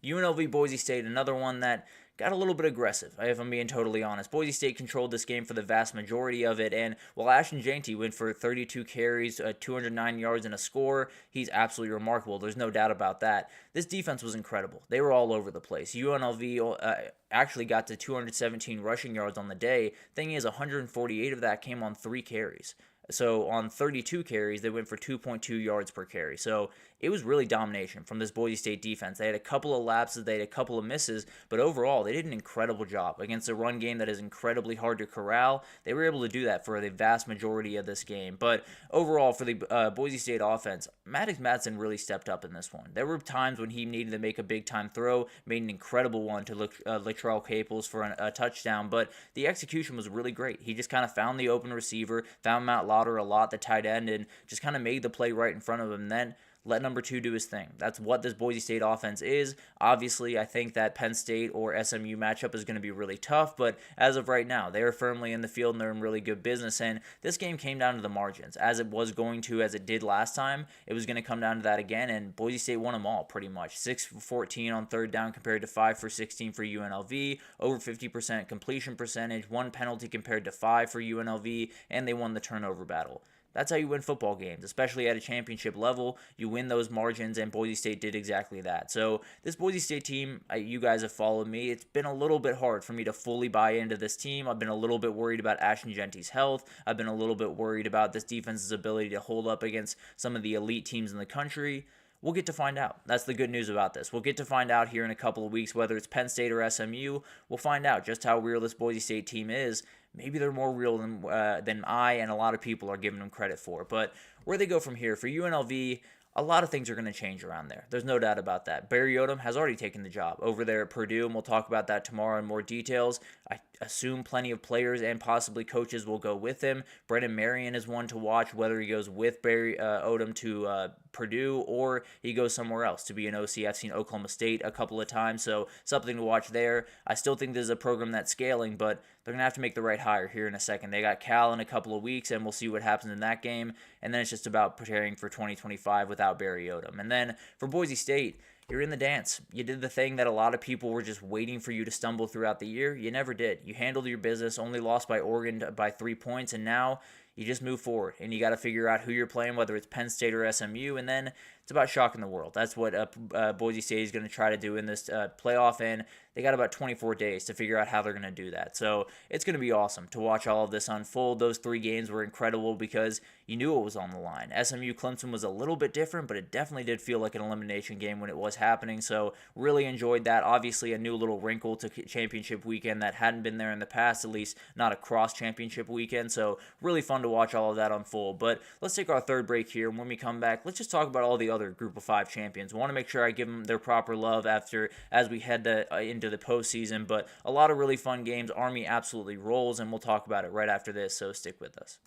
UNLV Boise State, another one that got a little bit aggressive, if I'm being totally honest. Boise State controlled this game for the vast majority of it, and while Ashton Jeanty went for 32 carries, 209 yards, and a score, he's absolutely remarkable. There's no doubt about that. This defense was incredible. They were all over the place. UNLV actually got to 217 rushing yards on the day. Thing is, 148 of that came on 3 carries. So on 32 carries, they went for 2.2 yards per carry. So it was really domination from this Boise State defense. They had a couple of lapses, they had a couple of misses, but overall, they did an incredible job against a run game that is incredibly hard to corral. They were able to do that for the vast majority of this game. But overall, for the Boise State offense, Maddox Madsen really stepped up in this one. There were times when he needed to make a big-time throw, made an incredible one to Latrell Caples for a touchdown, but the execution was really great. He just kind of found the open receiver, found Matt Lauder a lot, the tight end, and just kind of made the play right in front of him. And then let number 2 do his thing. That's what this Boise State offense is. Obviously, I think that Penn State or SMU matchup is going to be really tough, but as of right now, they are firmly in the field and they're in really good business, and this game came down to the margins. As it was going to, as it did last time, it was going to come down to that again, and Boise State won them all pretty much. 6 for 14 on third down compared to 5 for 16 for UNLV, over 50% completion percentage, 1 penalty compared to 5 for UNLV, and they won the turnover battle. That's how you win football games, especially at a championship level. You win those margins, and Boise State did exactly that. So this Boise State team, you guys have followed me. It's been a little bit hard for me to fully buy into this team. I've been a little bit worried about Ashton Jeanty's health. I've been a little bit worried about this defense's ability to hold up against some of the elite teams in the country. We'll get to find out. That's the good news about this. We'll get to find out here in a couple of weeks, whether it's Penn State or SMU. We'll find out just how real this Boise State team is. Maybe they're more real than I and a lot of people are giving them credit for. But where they go from here, for UNLV, a lot of things are going to change around there. There's no doubt about that. Barry Odom has already taken the job over there at Purdue, and we'll talk about that tomorrow in more details. I assume plenty of players and possibly coaches will go with him. Brennan Marion is one to watch, whether he goes with Barry Odom to Purdue or he goes somewhere else to be an OC. I've seen Oklahoma State a couple of times, so something to watch there. I still think this is a program that's scaling, but they're going to have to make the right hire here in a second. They got Cal in a couple of weeks, and we'll see what happens in that game, and then it's just about preparing for 2025 without Barry Odom. And then for Boise State, you're in the dance. You did the thing that a lot of people were just waiting for you to stumble throughout the year. You never did. You handled your business, only lost by Oregon by 3 points, and now you just move forward, and you got to figure out who you're playing, whether it's Penn State or SMU, and then it's about shocking the world. That's what Boise State is going to try to do in this playoff, and they got about 24 days to figure out how they're going to do that. So it's going to be awesome to watch all of this unfold. Those 3 games were incredible because you knew it was on the line. SMU Clemson was a little bit different, but it definitely did feel like an elimination game when it was happening, so really enjoyed that. Obviously, a new little wrinkle to championship weekend that hadn't been there in the past, at least not a cross-championship weekend, so really fun to watch all of that unfold. But let's take our third break here, and when we come back, let's just talk about all the other Group of 5 champions. I want to make sure I give them their proper love as we head into the postseason, but a lot of really fun games. Army absolutely rolls, and we'll talk about it right after this, so stick with us.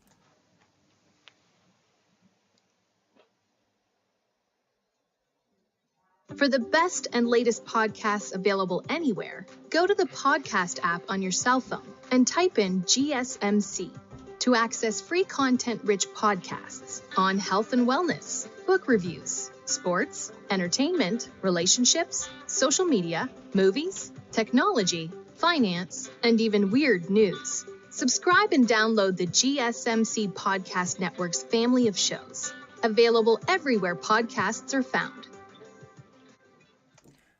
For the best and latest podcasts available anywhere, go to the podcast app on your cell phone and type in GSMC to access free content-rich podcasts on health and wellness, book reviews, sports, entertainment, relationships, social media, movies, technology, finance, and even weird news. Subscribe and download the GSMC Podcast Network's family of shows, available everywhere podcasts are found.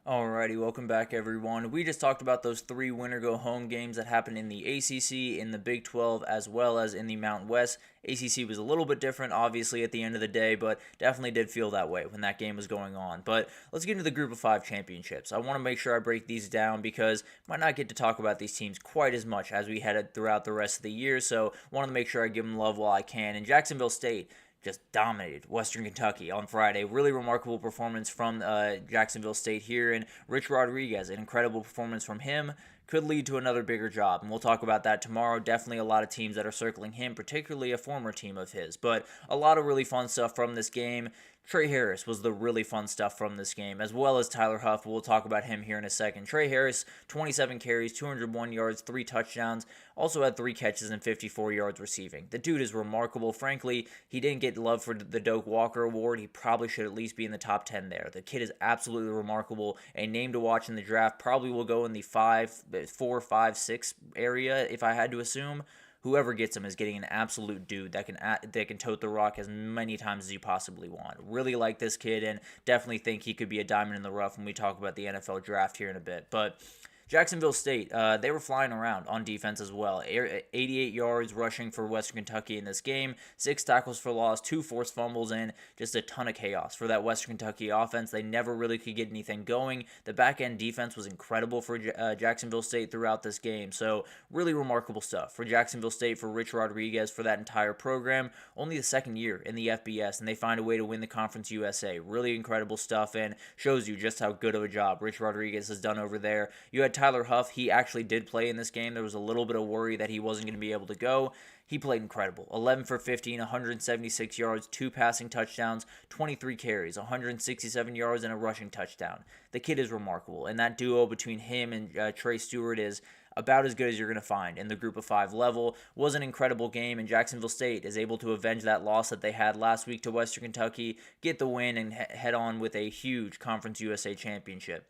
Alrighty, welcome back everyone. We just talked about those 3 winner-go-home games that happened in the ACC, in the Big 12, as well as in the Mountain West. ACC was a little bit different, obviously, at the end of the day, but definitely did feel that way when that game was going on. But let's get into the Group of 5 championships. I want to make sure I break these down because I might not get to talk about these teams quite as much as we had throughout the rest of the year, so I want to make sure I give them love while I can. And Jacksonville State just dominated Western Kentucky on Friday. Really remarkable performance from Jacksonville State here, and Rich Rodriguez, an incredible performance from him, could lead to another bigger job, and we'll talk about that tomorrow. Definitely a lot of teams that are circling him, particularly a former team of his, but a lot of really fun stuff from this game. Trey Harris was the really fun stuff from this game, as well as Tyler Huff. We'll talk about him here in a second. Trey Harris, 27 carries, 201 yards, 3 touchdowns, also had 3 catches and 54 yards receiving. The dude is remarkable. Frankly, he didn't get love for the Doak Walker Award. He probably should at least be in the top 10 there. The kid is absolutely remarkable. A name to watch in the draft. Probably will go in the 4, 5, 6 area if I had to assume. Whoever gets him is getting an absolute dude that can tote the rock as many times as you possibly want. Really like this kid and definitely think he could be a diamond in the rough when we talk about the NFL draft here in a bit. But Jacksonville State, they were flying around on defense as well. 88 yards rushing for Western Kentucky in this game, 6 tackles for loss, 2 forced fumbles, and just a ton of chaos for that Western Kentucky offense. They never really could get anything going. The back-end defense was incredible for Jacksonville State throughout this game, so really remarkable stuff for Jacksonville State, for Rich Rodriguez, for that entire program. Only the second year in the FBS, and they find a way to win the Conference USA. Really incredible stuff, and shows you just how good of a job Rich Rodriguez has done over there. You had Tyler Huff. He actually did play in this game. There was a little bit of worry that he wasn't going to be able to go. He played incredible. 11 for 15, 176 yards, 2 passing touchdowns, 23 carries, 167 yards, and a rushing touchdown. The kid is remarkable, and that duo between him and Trey Stewart is about as good as you're going to find in the Group of 5 level. Was an incredible game, and Jacksonville State is able to avenge that loss that they had last week to Western Kentucky, get the win, and head on with a huge Conference USA championship.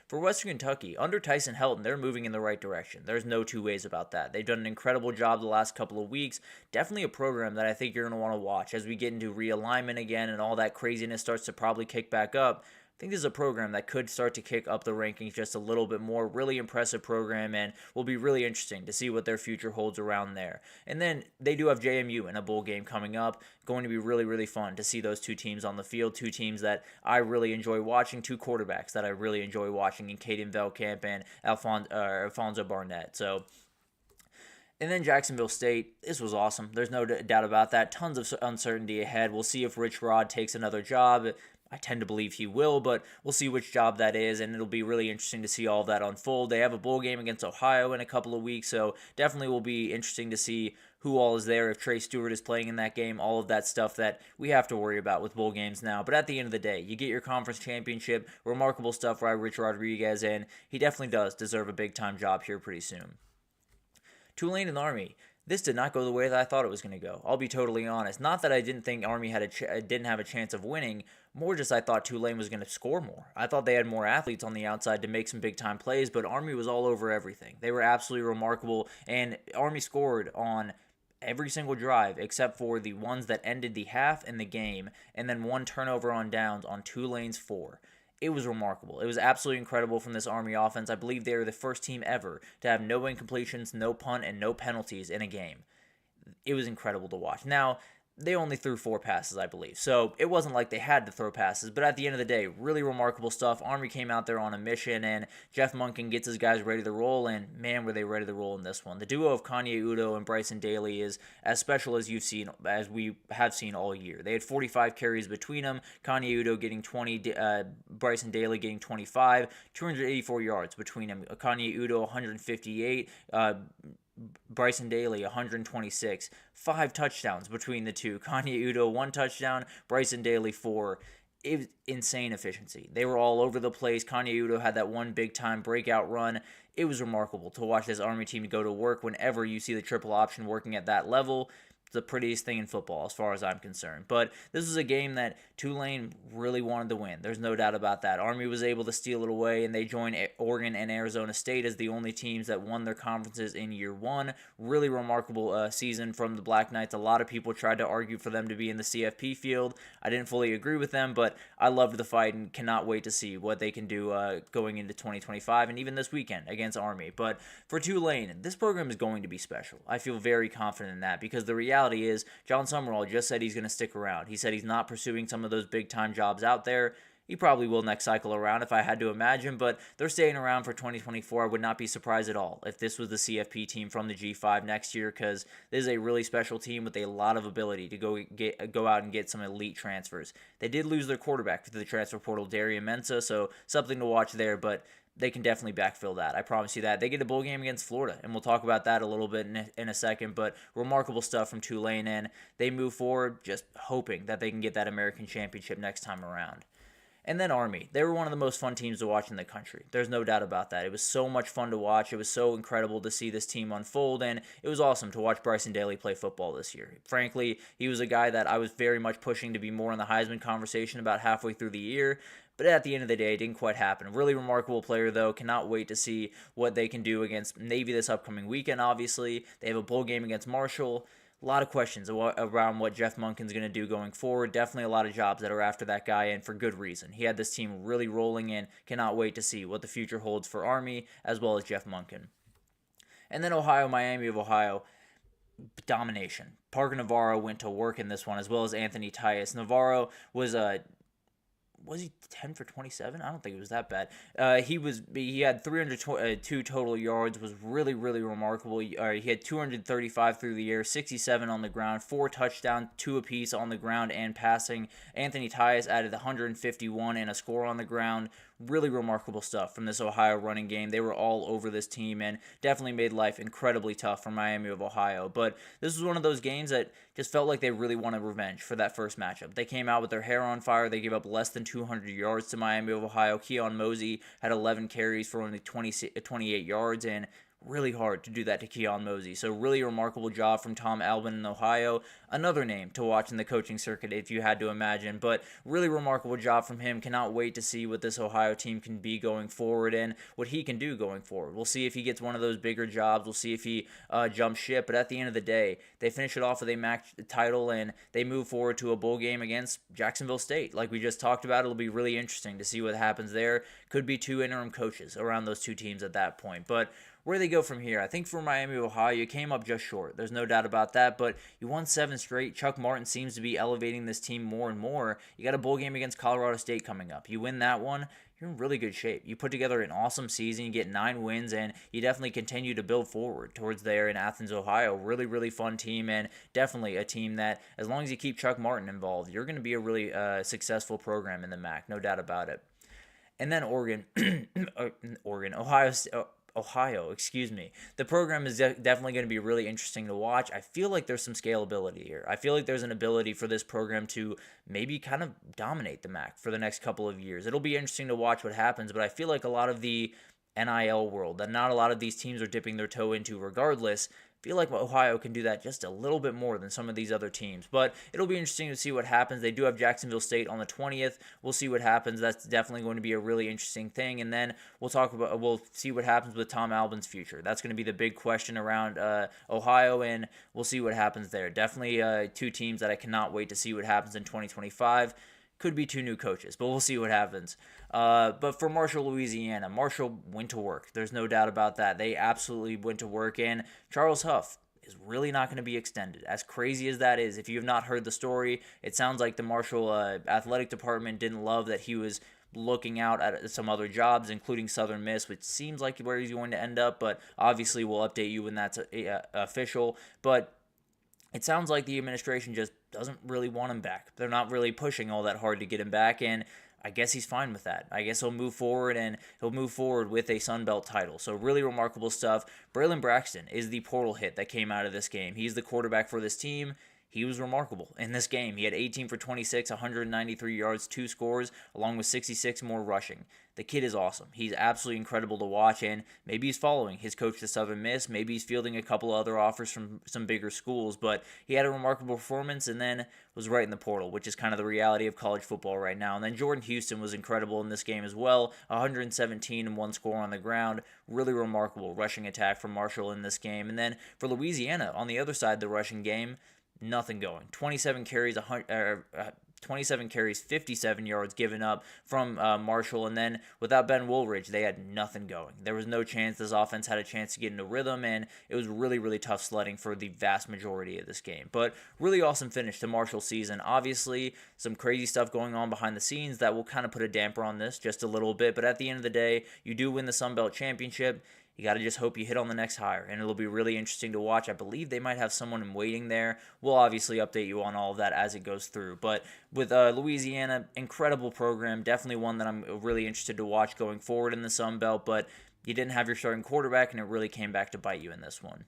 For Western Kentucky, under Tyson Helton, they're moving in the right direction. There's no two ways about that. They've done an incredible job the last couple of weeks. Definitely a program that I think you're going to want to watch as we get into realignment again and all that craziness starts to probably kick back up. I think this is a program that could start to kick up the rankings just a little bit more. Really impressive program, and will be really interesting to see what their future holds around there. And then they do have JMU in a bowl game coming up. Going to be really, really fun to see those two teams on the field. Two teams that I really enjoy watching. Two quarterbacks that I really enjoy watching in Caden Velkamp and Alfonso Barnett. And then Jacksonville State, this was awesome. There's no doubt about that. Tons of uncertainty ahead. We'll see if Rich Rod takes another job. I tend to believe he will, but we'll see which job that is, and it'll be really interesting to see all of that unfold. They have a bowl game against Ohio in a couple of weeks, so definitely will be interesting to see who all is there, if Trey Stewart is playing in that game, all of that stuff that we have to worry about with bowl games now. But at the end of the day, you get your conference championship, remarkable stuff by Rich Rodriguez, and he definitely does deserve a big-time job here pretty soon. Tulane and Army. This did not go the way that I thought it was going to go. I'll be totally honest. Not that I didn't think Army didn't have a chance of winning, more just I thought Tulane was going to score more. I thought they had more athletes on the outside to make some big-time plays, but Army was all over everything. They were absolutely remarkable, and Army scored on every single drive except for the ones that ended the half and the game, and then one turnover on downs on Tulane's 4. It was remarkable. It was absolutely incredible from this Army offense. I believe they were the first team ever to have no incompletions, no punt, and no penalties in a game. It was incredible to watch. Now, they only threw 4 passes, I believe. So it wasn't like they had to throw passes, but at the end of the day, really remarkable stuff. Army came out there on a mission, and Jeff Monken gets his guys ready to roll, and man, were they ready to roll in this one. The duo of Kanye Udo and Bryson Daly is as special as we have seen all year. They had 45 carries between them, Kanye Udo getting 20, Bryson Daly getting 25, 284 yards between them. Kanye Udo 158, Bryson Daly, 126. 5 touchdowns between the two. Kanye Udo, 1 touchdown. Bryson Daly, 4. it was insane efficiency. They were all over the place. Kanye Udo had that one big-time breakout run. It was remarkable to watch this Army team go to work whenever you see the triple option working at that level. It's the prettiest thing in football as far as I'm concerned. But this was a game that Tulane really wanted to win. There's no doubt about that. Army was able to steal it away, and they joined Oregon and Arizona State as the only teams that won their conferences in year one. Really remarkable season from the Black Knights. A lot of people tried to argue for them to be in the CFP field. I didn't fully agree with them, but I loved the fight and cannot wait to see what they can do going into 2025 and even this weekend against Army. But for Tulane, this program is going to be special. I feel very confident in that because the reality is John Summerall just said he's going to stick around. He said he's not pursuing some of those big-time jobs out there. He probably will next cycle around if I had to imagine, but they're staying around for 2024. I would not be surprised at all if this was the CFP team from the G5 next year because this is a really special team with a lot of ability to go out and get some elite transfers. They did lose their quarterback to the transfer portal, Darian Mensah, so something to watch there, but they can definitely backfill that. I promise you that. They get a bowl game against Florida, and we'll talk about that a little bit in a second, but remarkable stuff from Tulane, and they move forward just hoping that they can get that American championship next time around. And then Army. They were one of the most fun teams to watch in the country. There's no doubt about that. It was so much fun to watch. It was so incredible to see this team unfold, and it was awesome to watch Bryson Daly play football this year. Frankly, he was a guy that I was very much pushing to be more in the Heisman conversation about halfway through the year, but at the end of the day, it didn't quite happen. Really remarkable player, though. Cannot wait to see what they can do against Navy this upcoming weekend, obviously. They have a bowl game against Marshall. A lot of questions around what Jeff Monken's going to do going forward. Definitely a lot of jobs that are after that guy, and for good reason. He had this team really rolling in. Cannot wait to see what the future holds for Army, as well as Jeff Monken. And then Ohio, Miami of Ohio. Domination. Parker Navarro went to work in this one, as well as Anthony Tyus. Navarro was he 10 for 27? I don't think it was that bad. He had 302 total yards, was really, really remarkable. He had 235 through the air, 67 on the ground, 4 touchdowns, 2 apiece on the ground and passing. Anthony Tyus added 151 and a score on the ground. Really remarkable stuff from this Ohio running game. They were all over this team and definitely made life incredibly tough for Miami of Ohio. But this was one of those games that just felt like they really wanted revenge for that first matchup. They came out with their hair on fire. They gave up less than 200 yards to Miami of Ohio. Keon Mosey had 11 carries for only 28 yards, and really hard to do that to Keon Mosey. So really remarkable job from Tom Albin in Ohio. Another name to watch in the coaching circuit if you had to imagine. But really remarkable job from him. Cannot wait to see what this Ohio team can be going forward and what he can do going forward. We'll see if he gets one of those bigger jobs. We'll see if he jumps ship. But at the end of the day, they finish it off with a MAC title and they move forward to a bowl game against Jacksonville State. Like we just talked about, it'll be really interesting to see what happens there. Could be 2 interim coaches around those 2 teams at that point. But where they go from here, I think for Miami, Ohio, you came up just short. There's no doubt about that, but you won 7 straight. Chuck Martin seems to be elevating this team more and more. You got a bowl game against Colorado State coming up. You win that one, you're in really good shape. You put together an awesome season, you get 9 wins, and you definitely continue to build forward towards there in Athens, Ohio. Really, really fun team, and definitely a team that, as long as you keep Chuck Martin involved, you're going to be a really successful program in the MAC, no doubt about it. And then Ohio, excuse me. The program is definitely going to be really interesting to watch. I feel like there's some scalability here. I feel like there's an ability for this program to maybe kind of dominate the MAC for the next couple of years. It'll be interesting to watch what happens, but I feel like a lot of the NIL world that not a lot of these teams are dipping their toe into regardless, I feel like Ohio can do that just a little bit more than some of these other teams. But it'll be interesting to see what happens. They do have Jacksonville State on the 20th. We'll see what happens. That's definitely going to be a really interesting thing. And then we'll see what happens with Tom Albin's future. That's going to be the big question around Ohio, and we'll see what happens there. Definitely 2 teams that I cannot wait to see what happens in 2025. Could be 2 new coaches, but we'll see what happens. But for Marshall, Louisiana, Marshall went to work. There's no doubt about that. They absolutely went to work, and Charles Huff is really not going to be extended. As crazy as that is, if you have not heard the story, it sounds like the Marshall athletic department didn't love that he was looking out at some other jobs, including Southern Miss, which seems like where he's going to end up, but obviously we'll update you when that's official. But it sounds like the administration just doesn't really want him back. They're not really pushing all that hard to get him back, and I guess he's fine with that. I guess he'll move forward, and he'll move forward with a Sun Belt title. So really remarkable stuff. Braylon Braxton is the portal hit that came out of this game. He's the quarterback for this team. He was remarkable in this game. He had 18 for 26, 193 yards, 2 scores, along with 66 more rushing. The kid is awesome. He's absolutely incredible to watch, and maybe he's following his coach to Southern Miss. Maybe he's fielding a couple of other offers from some bigger schools, but he had a remarkable performance and then was right in the portal, which is kind of the reality of college football right now. And then Jordan Houston was incredible in this game as well, 117 and 1 score on the ground. Really remarkable rushing attack from Marshall in this game. And then for Louisiana, on the other side of the rushing game, nothing going. 27 carries, 57 yards given up from Marshall, and then without Ben Woolridge, they had nothing going. There was no chance this offense had a chance to get into rhythm, and it was really, really tough sledding for the vast majority of this game. But really awesome finish to Marshall's season. Obviously, some crazy stuff going on behind the scenes that will kind of put a damper on this just a little bit, but at the end of the day, you do win the Sun Belt Championship. You got to just hope you hit on the next hire, and it'll be really interesting to watch. I believe they might have someone in waiting there. We'll obviously update you on all of that as it goes through. But with Louisiana, incredible program, definitely one that I'm really interested to watch going forward in the Sun Belt, but you didn't have your starting quarterback, and it really came back to bite you in this one.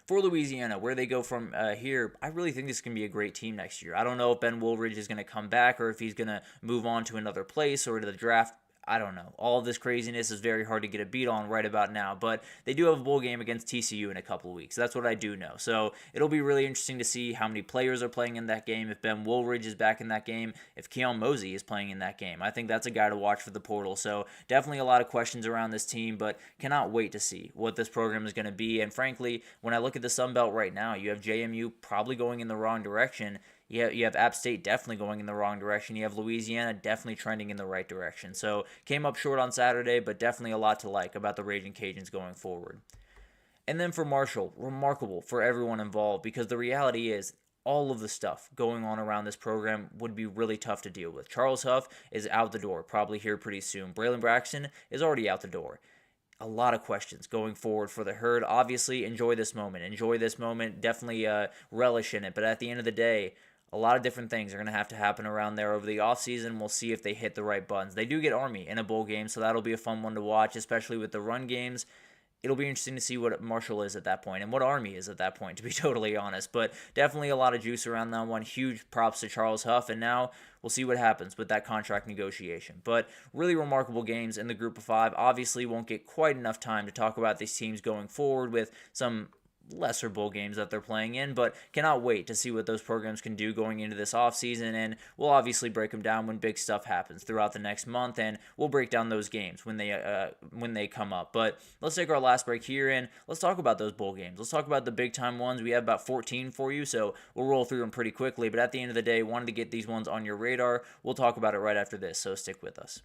For Louisiana, where they go from here, I really think this can be a great team next year. I don't know if Ben Woolridge is going to come back or if he's going to move on to another place or to the draft. I don't know. All of this craziness is very hard to get a beat on right about now, but they do have a bowl game against TCU in a couple of weeks. That's what I do know. So it'll be really interesting to see how many players are playing in that game, if Ben Woolridge is back in that game, if Keon Mosey is playing in that game. I think that's a guy to watch for the portal. So definitely a lot of questions around this team, but cannot wait to see what this program is going to be. And frankly, when I look at the Sun Belt right now, you have JMU probably going in the wrong direction. You have App State definitely going in the wrong direction. You have Louisiana definitely trending in the right direction. So came up short on Saturday, but definitely a lot to like about the Raging Cajuns going forward. And then for Marshall, remarkable for everyone involved, because the reality is all of the stuff going on around this program would be really tough to deal with. Charles Huff is out the door, probably here pretty soon. Braylon Braxton is already out the door. A lot of questions going forward for the Herd. Obviously, enjoy this moment. Definitely relish in it. But at the end of the day, a lot of different things are going to have to happen around there over the offseason. We'll see if they hit the right buttons. They do get Army in a bowl game, so that'll be a fun one to watch, especially with the run games. It'll be interesting to see what Marshall is at that point and what Army is at that point, to be totally honest. But definitely a lot of juice around that one. Huge props to Charles Huff, and now we'll see what happens with that contract negotiation. But really remarkable games in the Group of Five. Obviously won't get quite enough time to talk about these teams going forward with some lesser bowl games that they're playing in, but cannot wait to see what those programs can do going into this offseason, and we'll obviously break them down when big stuff happens throughout the next month, and we'll break down those games when they come up. But let's take our last break here, and let's talk about those bowl games. Let's talk about the big-time ones. We have about 14 for you, so we'll roll through them pretty quickly, but at the end of the day, wanted to get these ones on your radar. We'll talk about it right after this, so stick with us.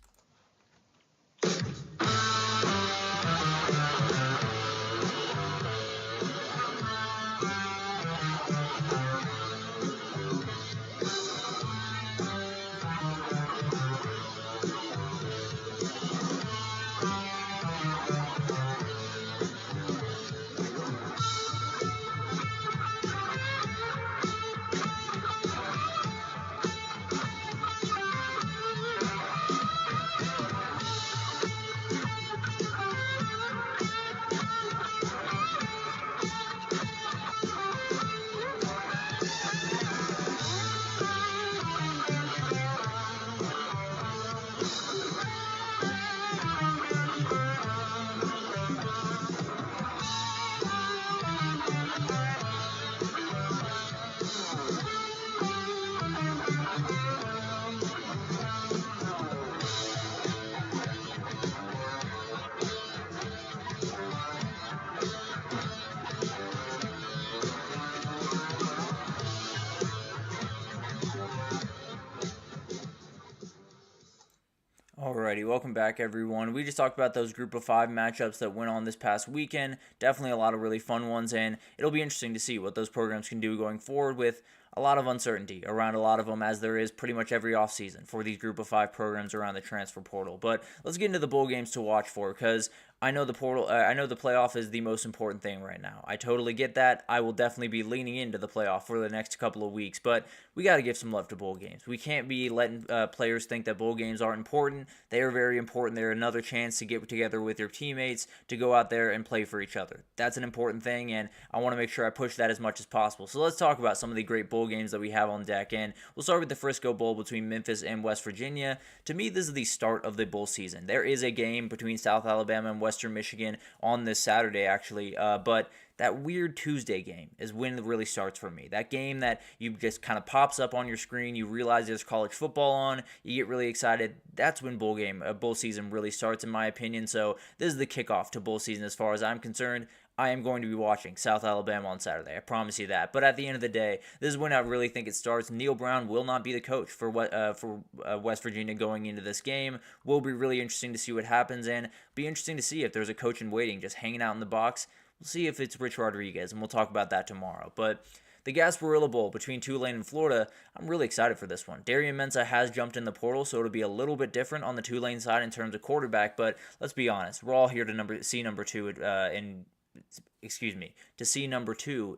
Alrighty, welcome back everyone. We just talked about those Group of 5 matchups that went on this past weekend. Definitely a lot of really fun ones, and it'll be interesting to see what those programs can do going forward with a lot of uncertainty around a lot of them, as there is pretty much every offseason for these Group of 5 programs around the transfer portal. But let's get into the bowl games to watch for, because I know the portal. I know the playoff is the most important thing right now. I totally get that. I will definitely be leaning into the playoff for the next couple of weeks, but we got to give some love to bowl games. We can't be letting players think that bowl games aren't important. They are very important. They're another chance to get together with your teammates to go out there and play for each other. That's an important thing, and I want to make sure I push that as much as possible. So let's talk about some of the great bowl games that we have on deck, and we'll start with the Frisco Bowl between Memphis and West Virginia. To me, this is the start of the bowl season. There is a game between South Alabama and Western Michigan on this Saturday, actually, but that weird Tuesday game is when it really starts for me. That game that you just kind of pops up on your screen, you realize there's college football on, you get really excited. That's when bowl season really starts, in my opinion. So this is the kickoff to bowl season as far as I'm concerned. I am going to be watching South Alabama on Saturday. I promise you that. But at the end of the day, this is when I really think it starts. Neil Brown will not be the coach for West Virginia going into this game. Will be really interesting to see what happens, and be interesting to see if there's a coach in waiting just hanging out in the box. We'll see if it's Rich Rodriguez, and we'll talk about that tomorrow. But the Gasparilla Bowl between Tulane and Florida, I'm really excited for this one. Darian Mensah has jumped in the portal, so it'll be a little bit different on the Tulane side in terms of quarterback, but let's be honest. We're all here to see number two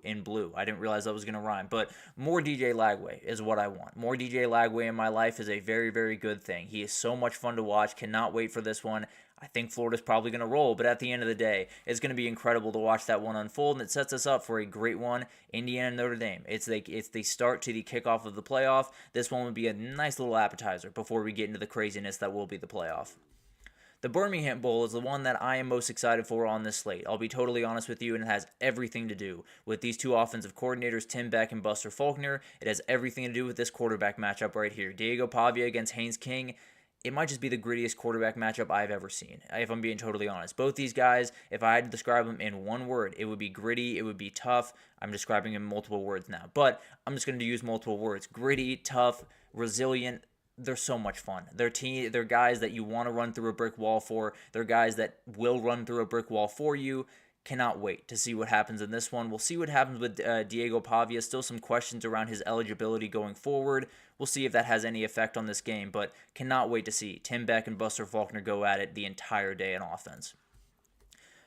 in blue. I didn't realize that was going to rhyme, but more DJ Lagway is what I want. More DJ Lagway in my life is a very, very good thing. He is so much fun to watch. Cannot wait for this one. I think Florida's probably going to roll, but at the end of the day, it's going to be incredible to watch that one unfold, and it sets us up for a great one, Indiana Notre Dame. It's the start to the kickoff of the playoff. This one would be a nice little appetizer before we get into the craziness that will be the playoff. The Birmingham Bowl is the one that I am most excited for on this slate. I'll be totally honest with you, and it has everything to do with these two offensive coordinators, Tim Beck and Buster Faulkner. It has everything to do with this quarterback matchup right here. Diego Pavia against Haynes King. It might just be the grittiest quarterback matchup I've ever seen, if I'm being totally honest. Both these guys, if I had to describe them in one word, it would be gritty, it would be tough. I'm describing them in multiple words now, but I'm just going to use multiple words. Gritty, tough, resilient. They're so much fun. They're guys that you want to run through a brick wall for. They're guys that will run through a brick wall for you. Cannot wait to see what happens in this one. We'll see what happens with Diego Pavia. Still some questions around his eligibility going forward. We'll see if that has any effect on this game, but cannot wait to see Tim Beck and Buster Faulkner go at it the entire day in offense.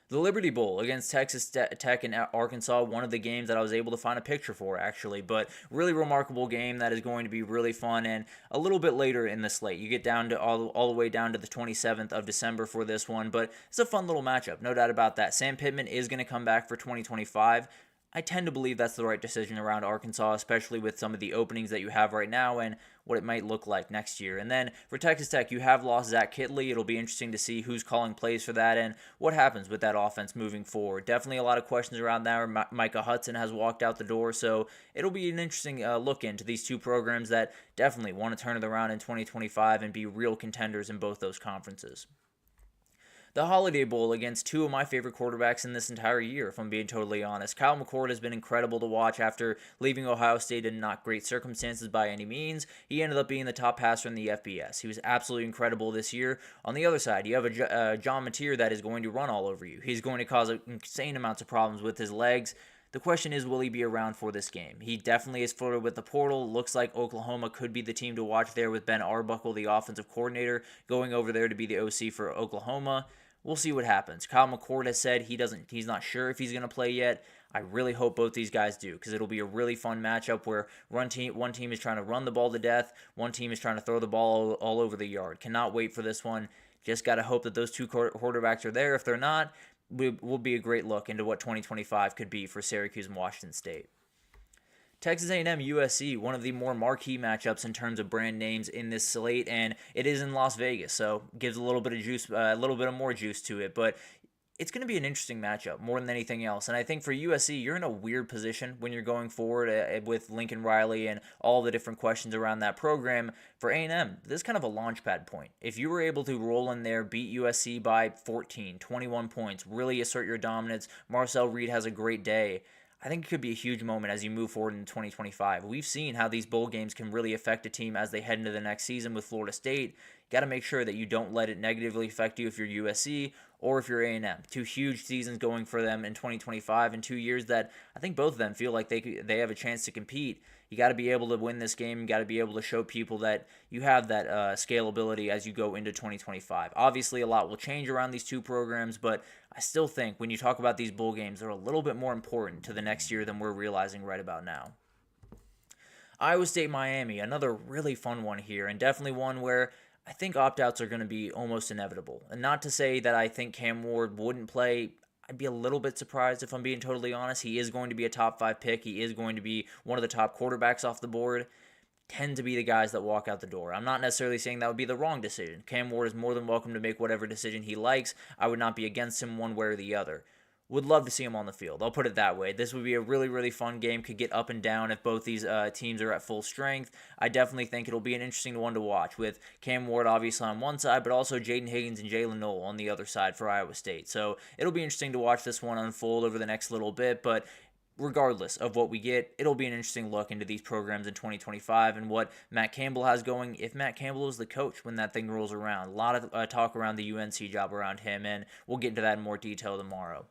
The Liberty Bowl against Texas Tech and Arkansas, one of the games that I was able to find a picture for, actually, but really remarkable game that is going to be really fun, and a little bit later in the slate. You get down to all the way down to the 27th of December for this one, but it's a fun little matchup, no doubt about that. Sam Pittman is going to come back for 2025. I tend to believe that's the right decision around Arkansas, especially with some of the openings that you have right now and what it might look like next year. And then for Texas Tech, you have lost Zach Kittley. It'll be interesting to see who's calling plays for that and what happens with that offense moving forward. Definitely a lot of questions around that. Micah Hudson has walked out the door, so it'll be an interesting look into these two programs that definitely want to turn it around in 2025 and be real contenders in both those conferences. The Holiday Bowl against two of my favorite quarterbacks in this entire year, if I'm being totally honest. Kyle McCord has been incredible to watch after leaving Ohio State in not great circumstances by any means. He ended up being the top passer in the FBS. He was absolutely incredible this year. On the other side, you have a John Mateer that is going to run all over you. He's going to cause insane amounts of problems with his legs. The question is, will he be around for this game? He definitely is flirted with the portal. Looks like Oklahoma could be the team to watch there with Ben Arbuckle, the offensive coordinator, going over there to be the OC for Oklahoma. We'll see what happens. Kyle McCord has said he's not sure if he's going to play yet. I really hope both these guys do, because it'll be a really fun matchup where one team is trying to run the ball to death, one team is trying to throw the ball all over the yard. Cannot wait for this one. Just got to hope that those two quarterbacks are there. If they're not, will be a great look into what 2025 could be for Syracuse and Washington State. Texas A&M USC, one of the more marquee matchups in terms of brand names in this slate, and it is in Las Vegas, so gives a little bit of juice, a little bit of more juice to it. But it's going to be an interesting matchup more than anything else. And I think for USC, you're in a weird position when you're going forward with Lincoln Riley and all the different questions around that program. For A&M, this is kind of a launchpad point. If you were able to roll in there, beat USC by 14, 21 points, really assert your dominance, Marcel Reed has a great day, I think it could be a huge moment as you move forward in 2025. We've seen how these bowl games can really affect a team as they head into the next season with Florida State. got to make sure that you don't let it negatively affect you if you're USC or if you're A&M. Two huge seasons going for them in 2025 and 2 years that I think both of them feel like they have a chance to compete. You got to be able to win this game. You got to be able to show people that you have that scalability as you go into 2025. Obviously, a lot will change around these two programs, but I still think when you talk about these bowl games, they're a little bit more important to the next year than we're realizing right about now. Iowa State, Miami, another really fun one here, and definitely one where I think opt-outs are going to be almost inevitable. And not to say that I think Cam Ward wouldn't play. I'd be a little bit surprised if I'm being totally honest. He is going to be a top 5 pick. He is going to be one of the top quarterbacks off the board. Tend to be the guys that walk out the door. I'm not necessarily saying that would be the wrong decision. Cam Ward is more than welcome to make whatever decision he likes. I would not be against him one way or the other. Would love to see him on the field. I'll put it that way. This would be a really, really fun game. Could get up and down if both these teams are at full strength. I definitely think it'll be an interesting one to watch with Cam Ward obviously on one side, but also Jaden Higgins and Jalen Noel on the other side for Iowa State. So it'll be interesting to watch this one unfold over the next little bit, but regardless of what we get, it'll be an interesting look into these programs in 2025 and what Matt Campbell has going, if Matt Campbell is the coach when that thing rolls around. A lot of talk around the UNC job around him, and we'll get into that in more detail tomorrow.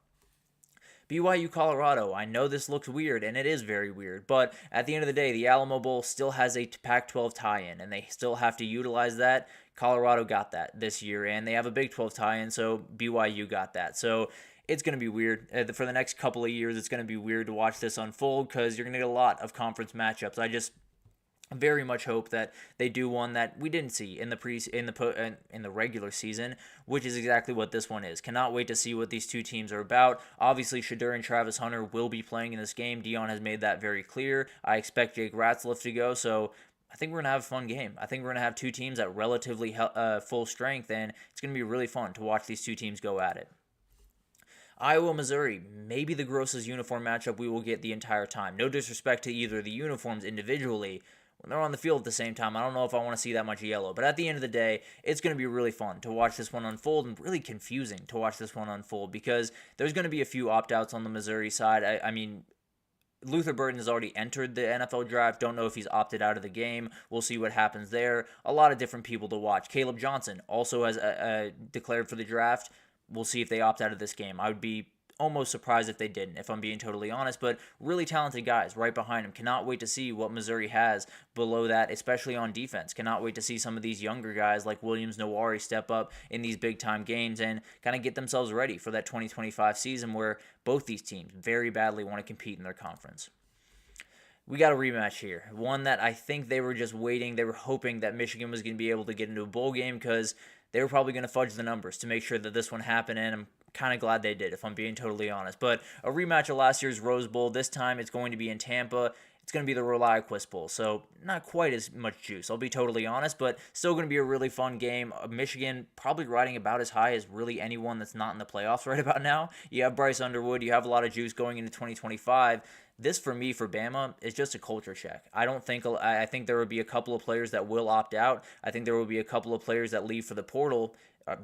BYU Colorado, I know this looks weird, and it is very weird, but at the end of the day, the Alamo Bowl still has a Pac-12 tie-in, and they still have to utilize that. Colorado got that this year, and they have a Big 12 tie-in, so BYU got that. So it's going to be weird. For the next couple of years, it's going to be weird to watch this unfold because you're going to get a lot of conference matchups. I just very much hope that they do one that we didn't see in the regular season, which is exactly what this one is. Cannot wait to see what these two teams are about. Obviously, Shadur and Travis Hunter will be playing in this game. Dion has made that very clear. I expect Jake Ratzliff to go, so I think we're going to have a fun game. I think we're going to have two teams at relatively full strength, and it's going to be really fun to watch these two teams go at it. Iowa, Missouri, maybe the grossest uniform matchup we will get the entire time. No disrespect to either of the uniforms individually. When they're on the field at the same time, I don't know if I want to see that much yellow. But at the end of the day, it's going to be really fun to watch this one unfold and really confusing to watch this one unfold because there's going to be a few opt-outs on the Missouri side. I mean, Luther Burden has already entered the NFL draft. Don't know if he's opted out of the game. We'll see what happens there. A lot of different people to watch. Caleb Johnson also has declared for the draft. We'll see if they opt out of this game. I would be almost surprised if they didn't, if I'm being totally honest, but really talented guys right behind him. Cannot wait to see what Missouri has below that, especially on defense. Cannot wait to see some of these younger guys like Williams-Nowari step up in these big-time games and kind of get themselves ready for that 2025 season where both these teams very badly want to compete in their conference. We got a rematch here. One that I think they were just waiting. They were hoping that Michigan was going to be able to get into a bowl game because they were probably going to fudge the numbers to make sure that this one happened, and I'm kind of glad they did, if I'm being totally honest. But a rematch of last year's Rose Bowl. This time it's going to be in Tampa. It's going to be the ReliaQuist Bowl, so not quite as much juice, I'll be totally honest, but still going to be a really fun game. Michigan probably riding about as high as really anyone that's not in the playoffs right about now. You have Bryce Underwood. You have a lot of juice going into 2025. This, for me, for Bama, is just a culture check. I think there will be a couple of players that will opt out. I think there will be a couple of players that leave for the portal.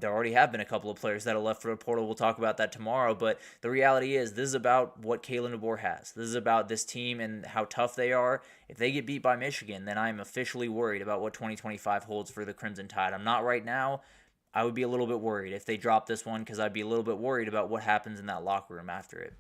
There already have been a couple of players that have left for the portal. We'll talk about that tomorrow. But the reality is, this is about what Kalen DeBoer has. This is about this team and how tough they are. If they get beat by Michigan, then I'm officially worried about what 2025 holds for the Crimson Tide. I'm not right now. I would be a little bit worried if they drop this one because I'd be a little bit worried about what happens in that locker room after it.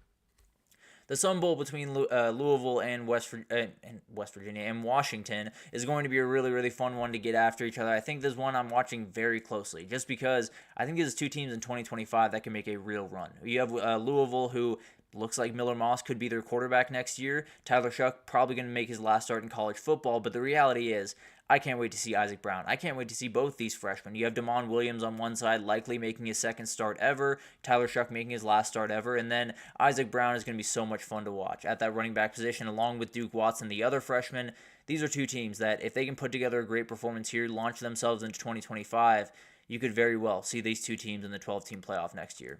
The Sun Bowl between Louisville and West Virginia and Washington is going to be a really, really fun one to get after each other. I think this one I'm watching very closely just because I think there's two teams in 2025 that can make a real run. You have Louisville, who looks like Miller Moss could be their quarterback next year. Tyler Shuck probably going to make his last start in college football, but the reality is I can't wait to see Isaac Brown. I can't wait to see both these freshmen. You have Damon Williams on one side, likely making his second start ever. Tyler Shuck making his last start ever. And then Isaac Brown is going to be so much fun to watch at that running back position, along with Duke Watson, the other freshman. These are two teams that, if they can put together a great performance here, launch themselves into 2025, you could very well see these two teams in the 12-team playoff next year.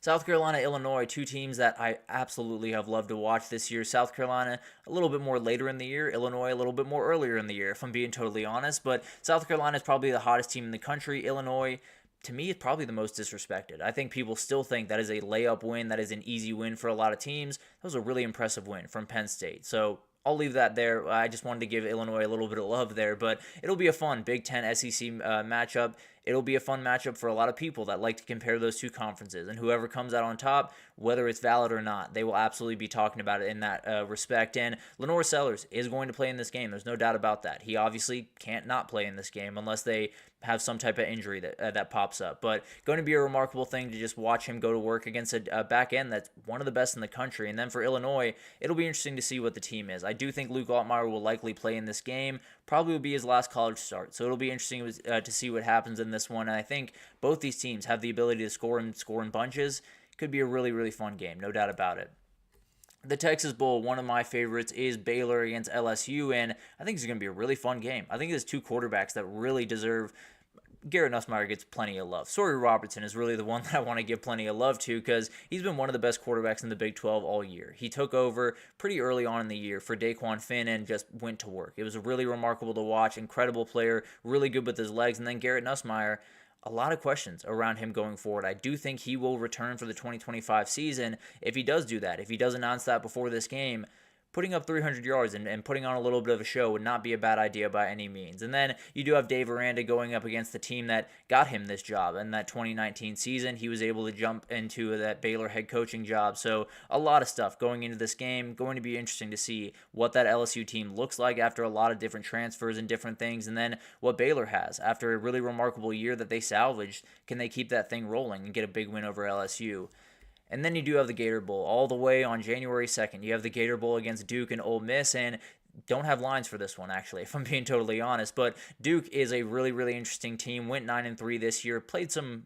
South Carolina, Illinois, two teams that I absolutely have loved to watch this year. South Carolina a little bit more later in the year. Illinois a little bit more earlier in the year, if I'm being totally honest. But South Carolina is probably the hottest team in the country. Illinois, to me, is probably the most disrespected. I think people still think that is a layup win. That is an easy win for a lot of teams. That was a really impressive win from Penn State. So I'll leave that there. I just wanted to give Illinois a little bit of love there, but it'll be a fun Big Ten SEC matchup. It'll be a fun matchup for a lot of people that like to compare those two conferences, and whoever comes out on top, whether it's valid or not, they will absolutely be talking about it in that respect. And Lenore Sellers is going to play in this game. There's no doubt about that. He obviously can't not play in this game unless they have some type of injury that pops up. But going to be a remarkable thing to just watch him go to work against a back end that's one of the best in the country. And then for Illinois, it'll be interesting to see what the team is. I do think Luke Altmaier will likely play in this game. Probably will be his last college start. So it'll be interesting to see what happens in this one. And I think both these teams have the ability to score in bunches. Could be a really, really fun game, no doubt about it. The Texas Bowl, one of my favorites, is Baylor against LSU, and I think it's going to be a really fun game. I think there's two quarterbacks that really deserve. Garrett Nussmeier gets plenty of love. Sawyer Robertson is really the one that I want to give plenty of love to because he's been one of the best quarterbacks in the Big 12 all year. He took over pretty early on in the year for Daquan Finn and just went to work. It was really remarkable to watch. Incredible player, really good with his legs. And then Garrett Nussmeier, a lot of questions around him going forward. I do think he will return for the 2025 season. If he does do that, if he does announce that before this game, putting up 300 yards and putting on a little bit of a show would not be a bad idea by any means. And then you do have Dave Aranda going up against the team that got him this job in that 2019 season. He was able to jump into that Baylor head coaching job. So a lot of stuff going into this game. Going to be interesting to see what that LSU team looks like after a lot of different transfers and different things. And then what Baylor has after a really remarkable year that they salvaged. Can they keep that thing rolling and get a big win over LSU? And then you do have the Gator Bowl all the way on January 2nd. You have the Gator Bowl against Duke and Ole Miss, and don't have lines for this one, actually, if I'm being totally honest. But Duke is a really, really interesting team. Went 9-3 this year. Played some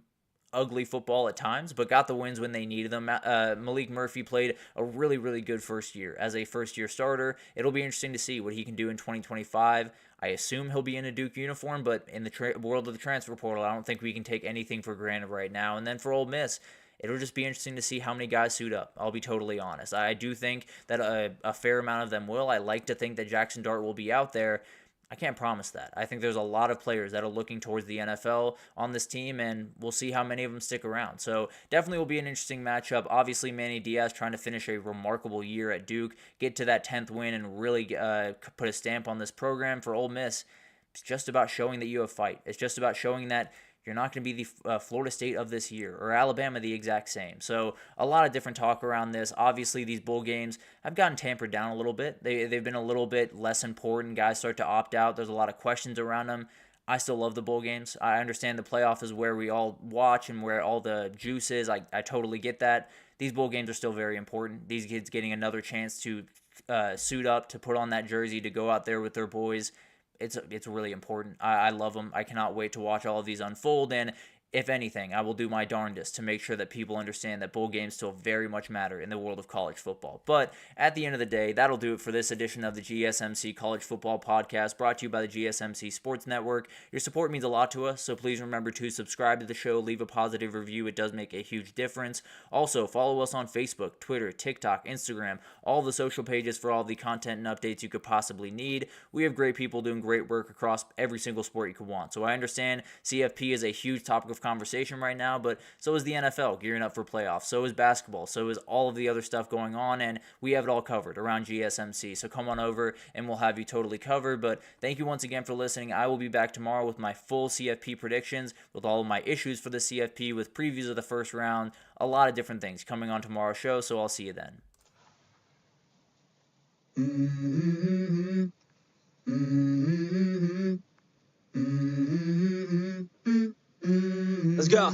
ugly football at times, but got the wins when they needed them. Malik Murphy played a really, really good first year as a first-year starter. It'll be interesting to see what he can do in 2025. I assume he'll be in a Duke uniform, but in the world of the transfer portal, I don't think we can take anything for granted right now. And then for Ole Miss, it'll just be interesting to see how many guys suit up. I'll be totally honest. I do think that a fair amount of them will. I like to think that Jackson Dart will be out there. I can't promise that. I think there's a lot of players that are looking towards the NFL on this team, and we'll see how many of them stick around. So definitely will be an interesting matchup. Obviously, Manny Diaz trying to finish a remarkable year at Duke, get to that 10th win, and really put a stamp on this program. For Ole Miss, it's just about showing that you have fight. It's just about showing that you're not going to be the Florida State of this year, or Alabama the exact same. So a lot of different talk around this. Obviously, these bowl games have gotten tampered down a little bit. They've been a little bit less important. Guys start to opt out. There's a lot of questions around them. I still love the bowl games. I understand the playoff is where we all watch and where all the juice is. I totally get that. These bowl games are still very important. These kids getting another chance to suit up, to put on that jersey, to go out there with their boys. It's really important. I love them. I cannot wait to watch all of these unfold, and if anything, I will do my darndest to make sure that people understand that bowl games still very much matter in the world of college football. But at the end of the day, that'll do it for this edition of the GSMC College Football Podcast, brought to you by the GSMC Sports Network. Your support means a lot to us, so please remember to subscribe to the show, leave a positive review. It does make a huge difference. Also, follow us on Facebook, Twitter, TikTok, Instagram, all the social pages for all the content and updates you could possibly need. We have great people doing great work across every single sport you could want. So I understand CFP is a huge topic of conversation right now, but so is the NFL gearing up for playoffs, so is basketball, so is all of the other stuff going on, and we have it all covered around GSMC. So come on over and we'll have you totally covered. But thank you once again for listening. I will be back tomorrow with my full CFP predictions, with all of my issues for the CFP, with previews of the first round, a lot of different things coming on tomorrow's show, so I'll see you then. Let's go.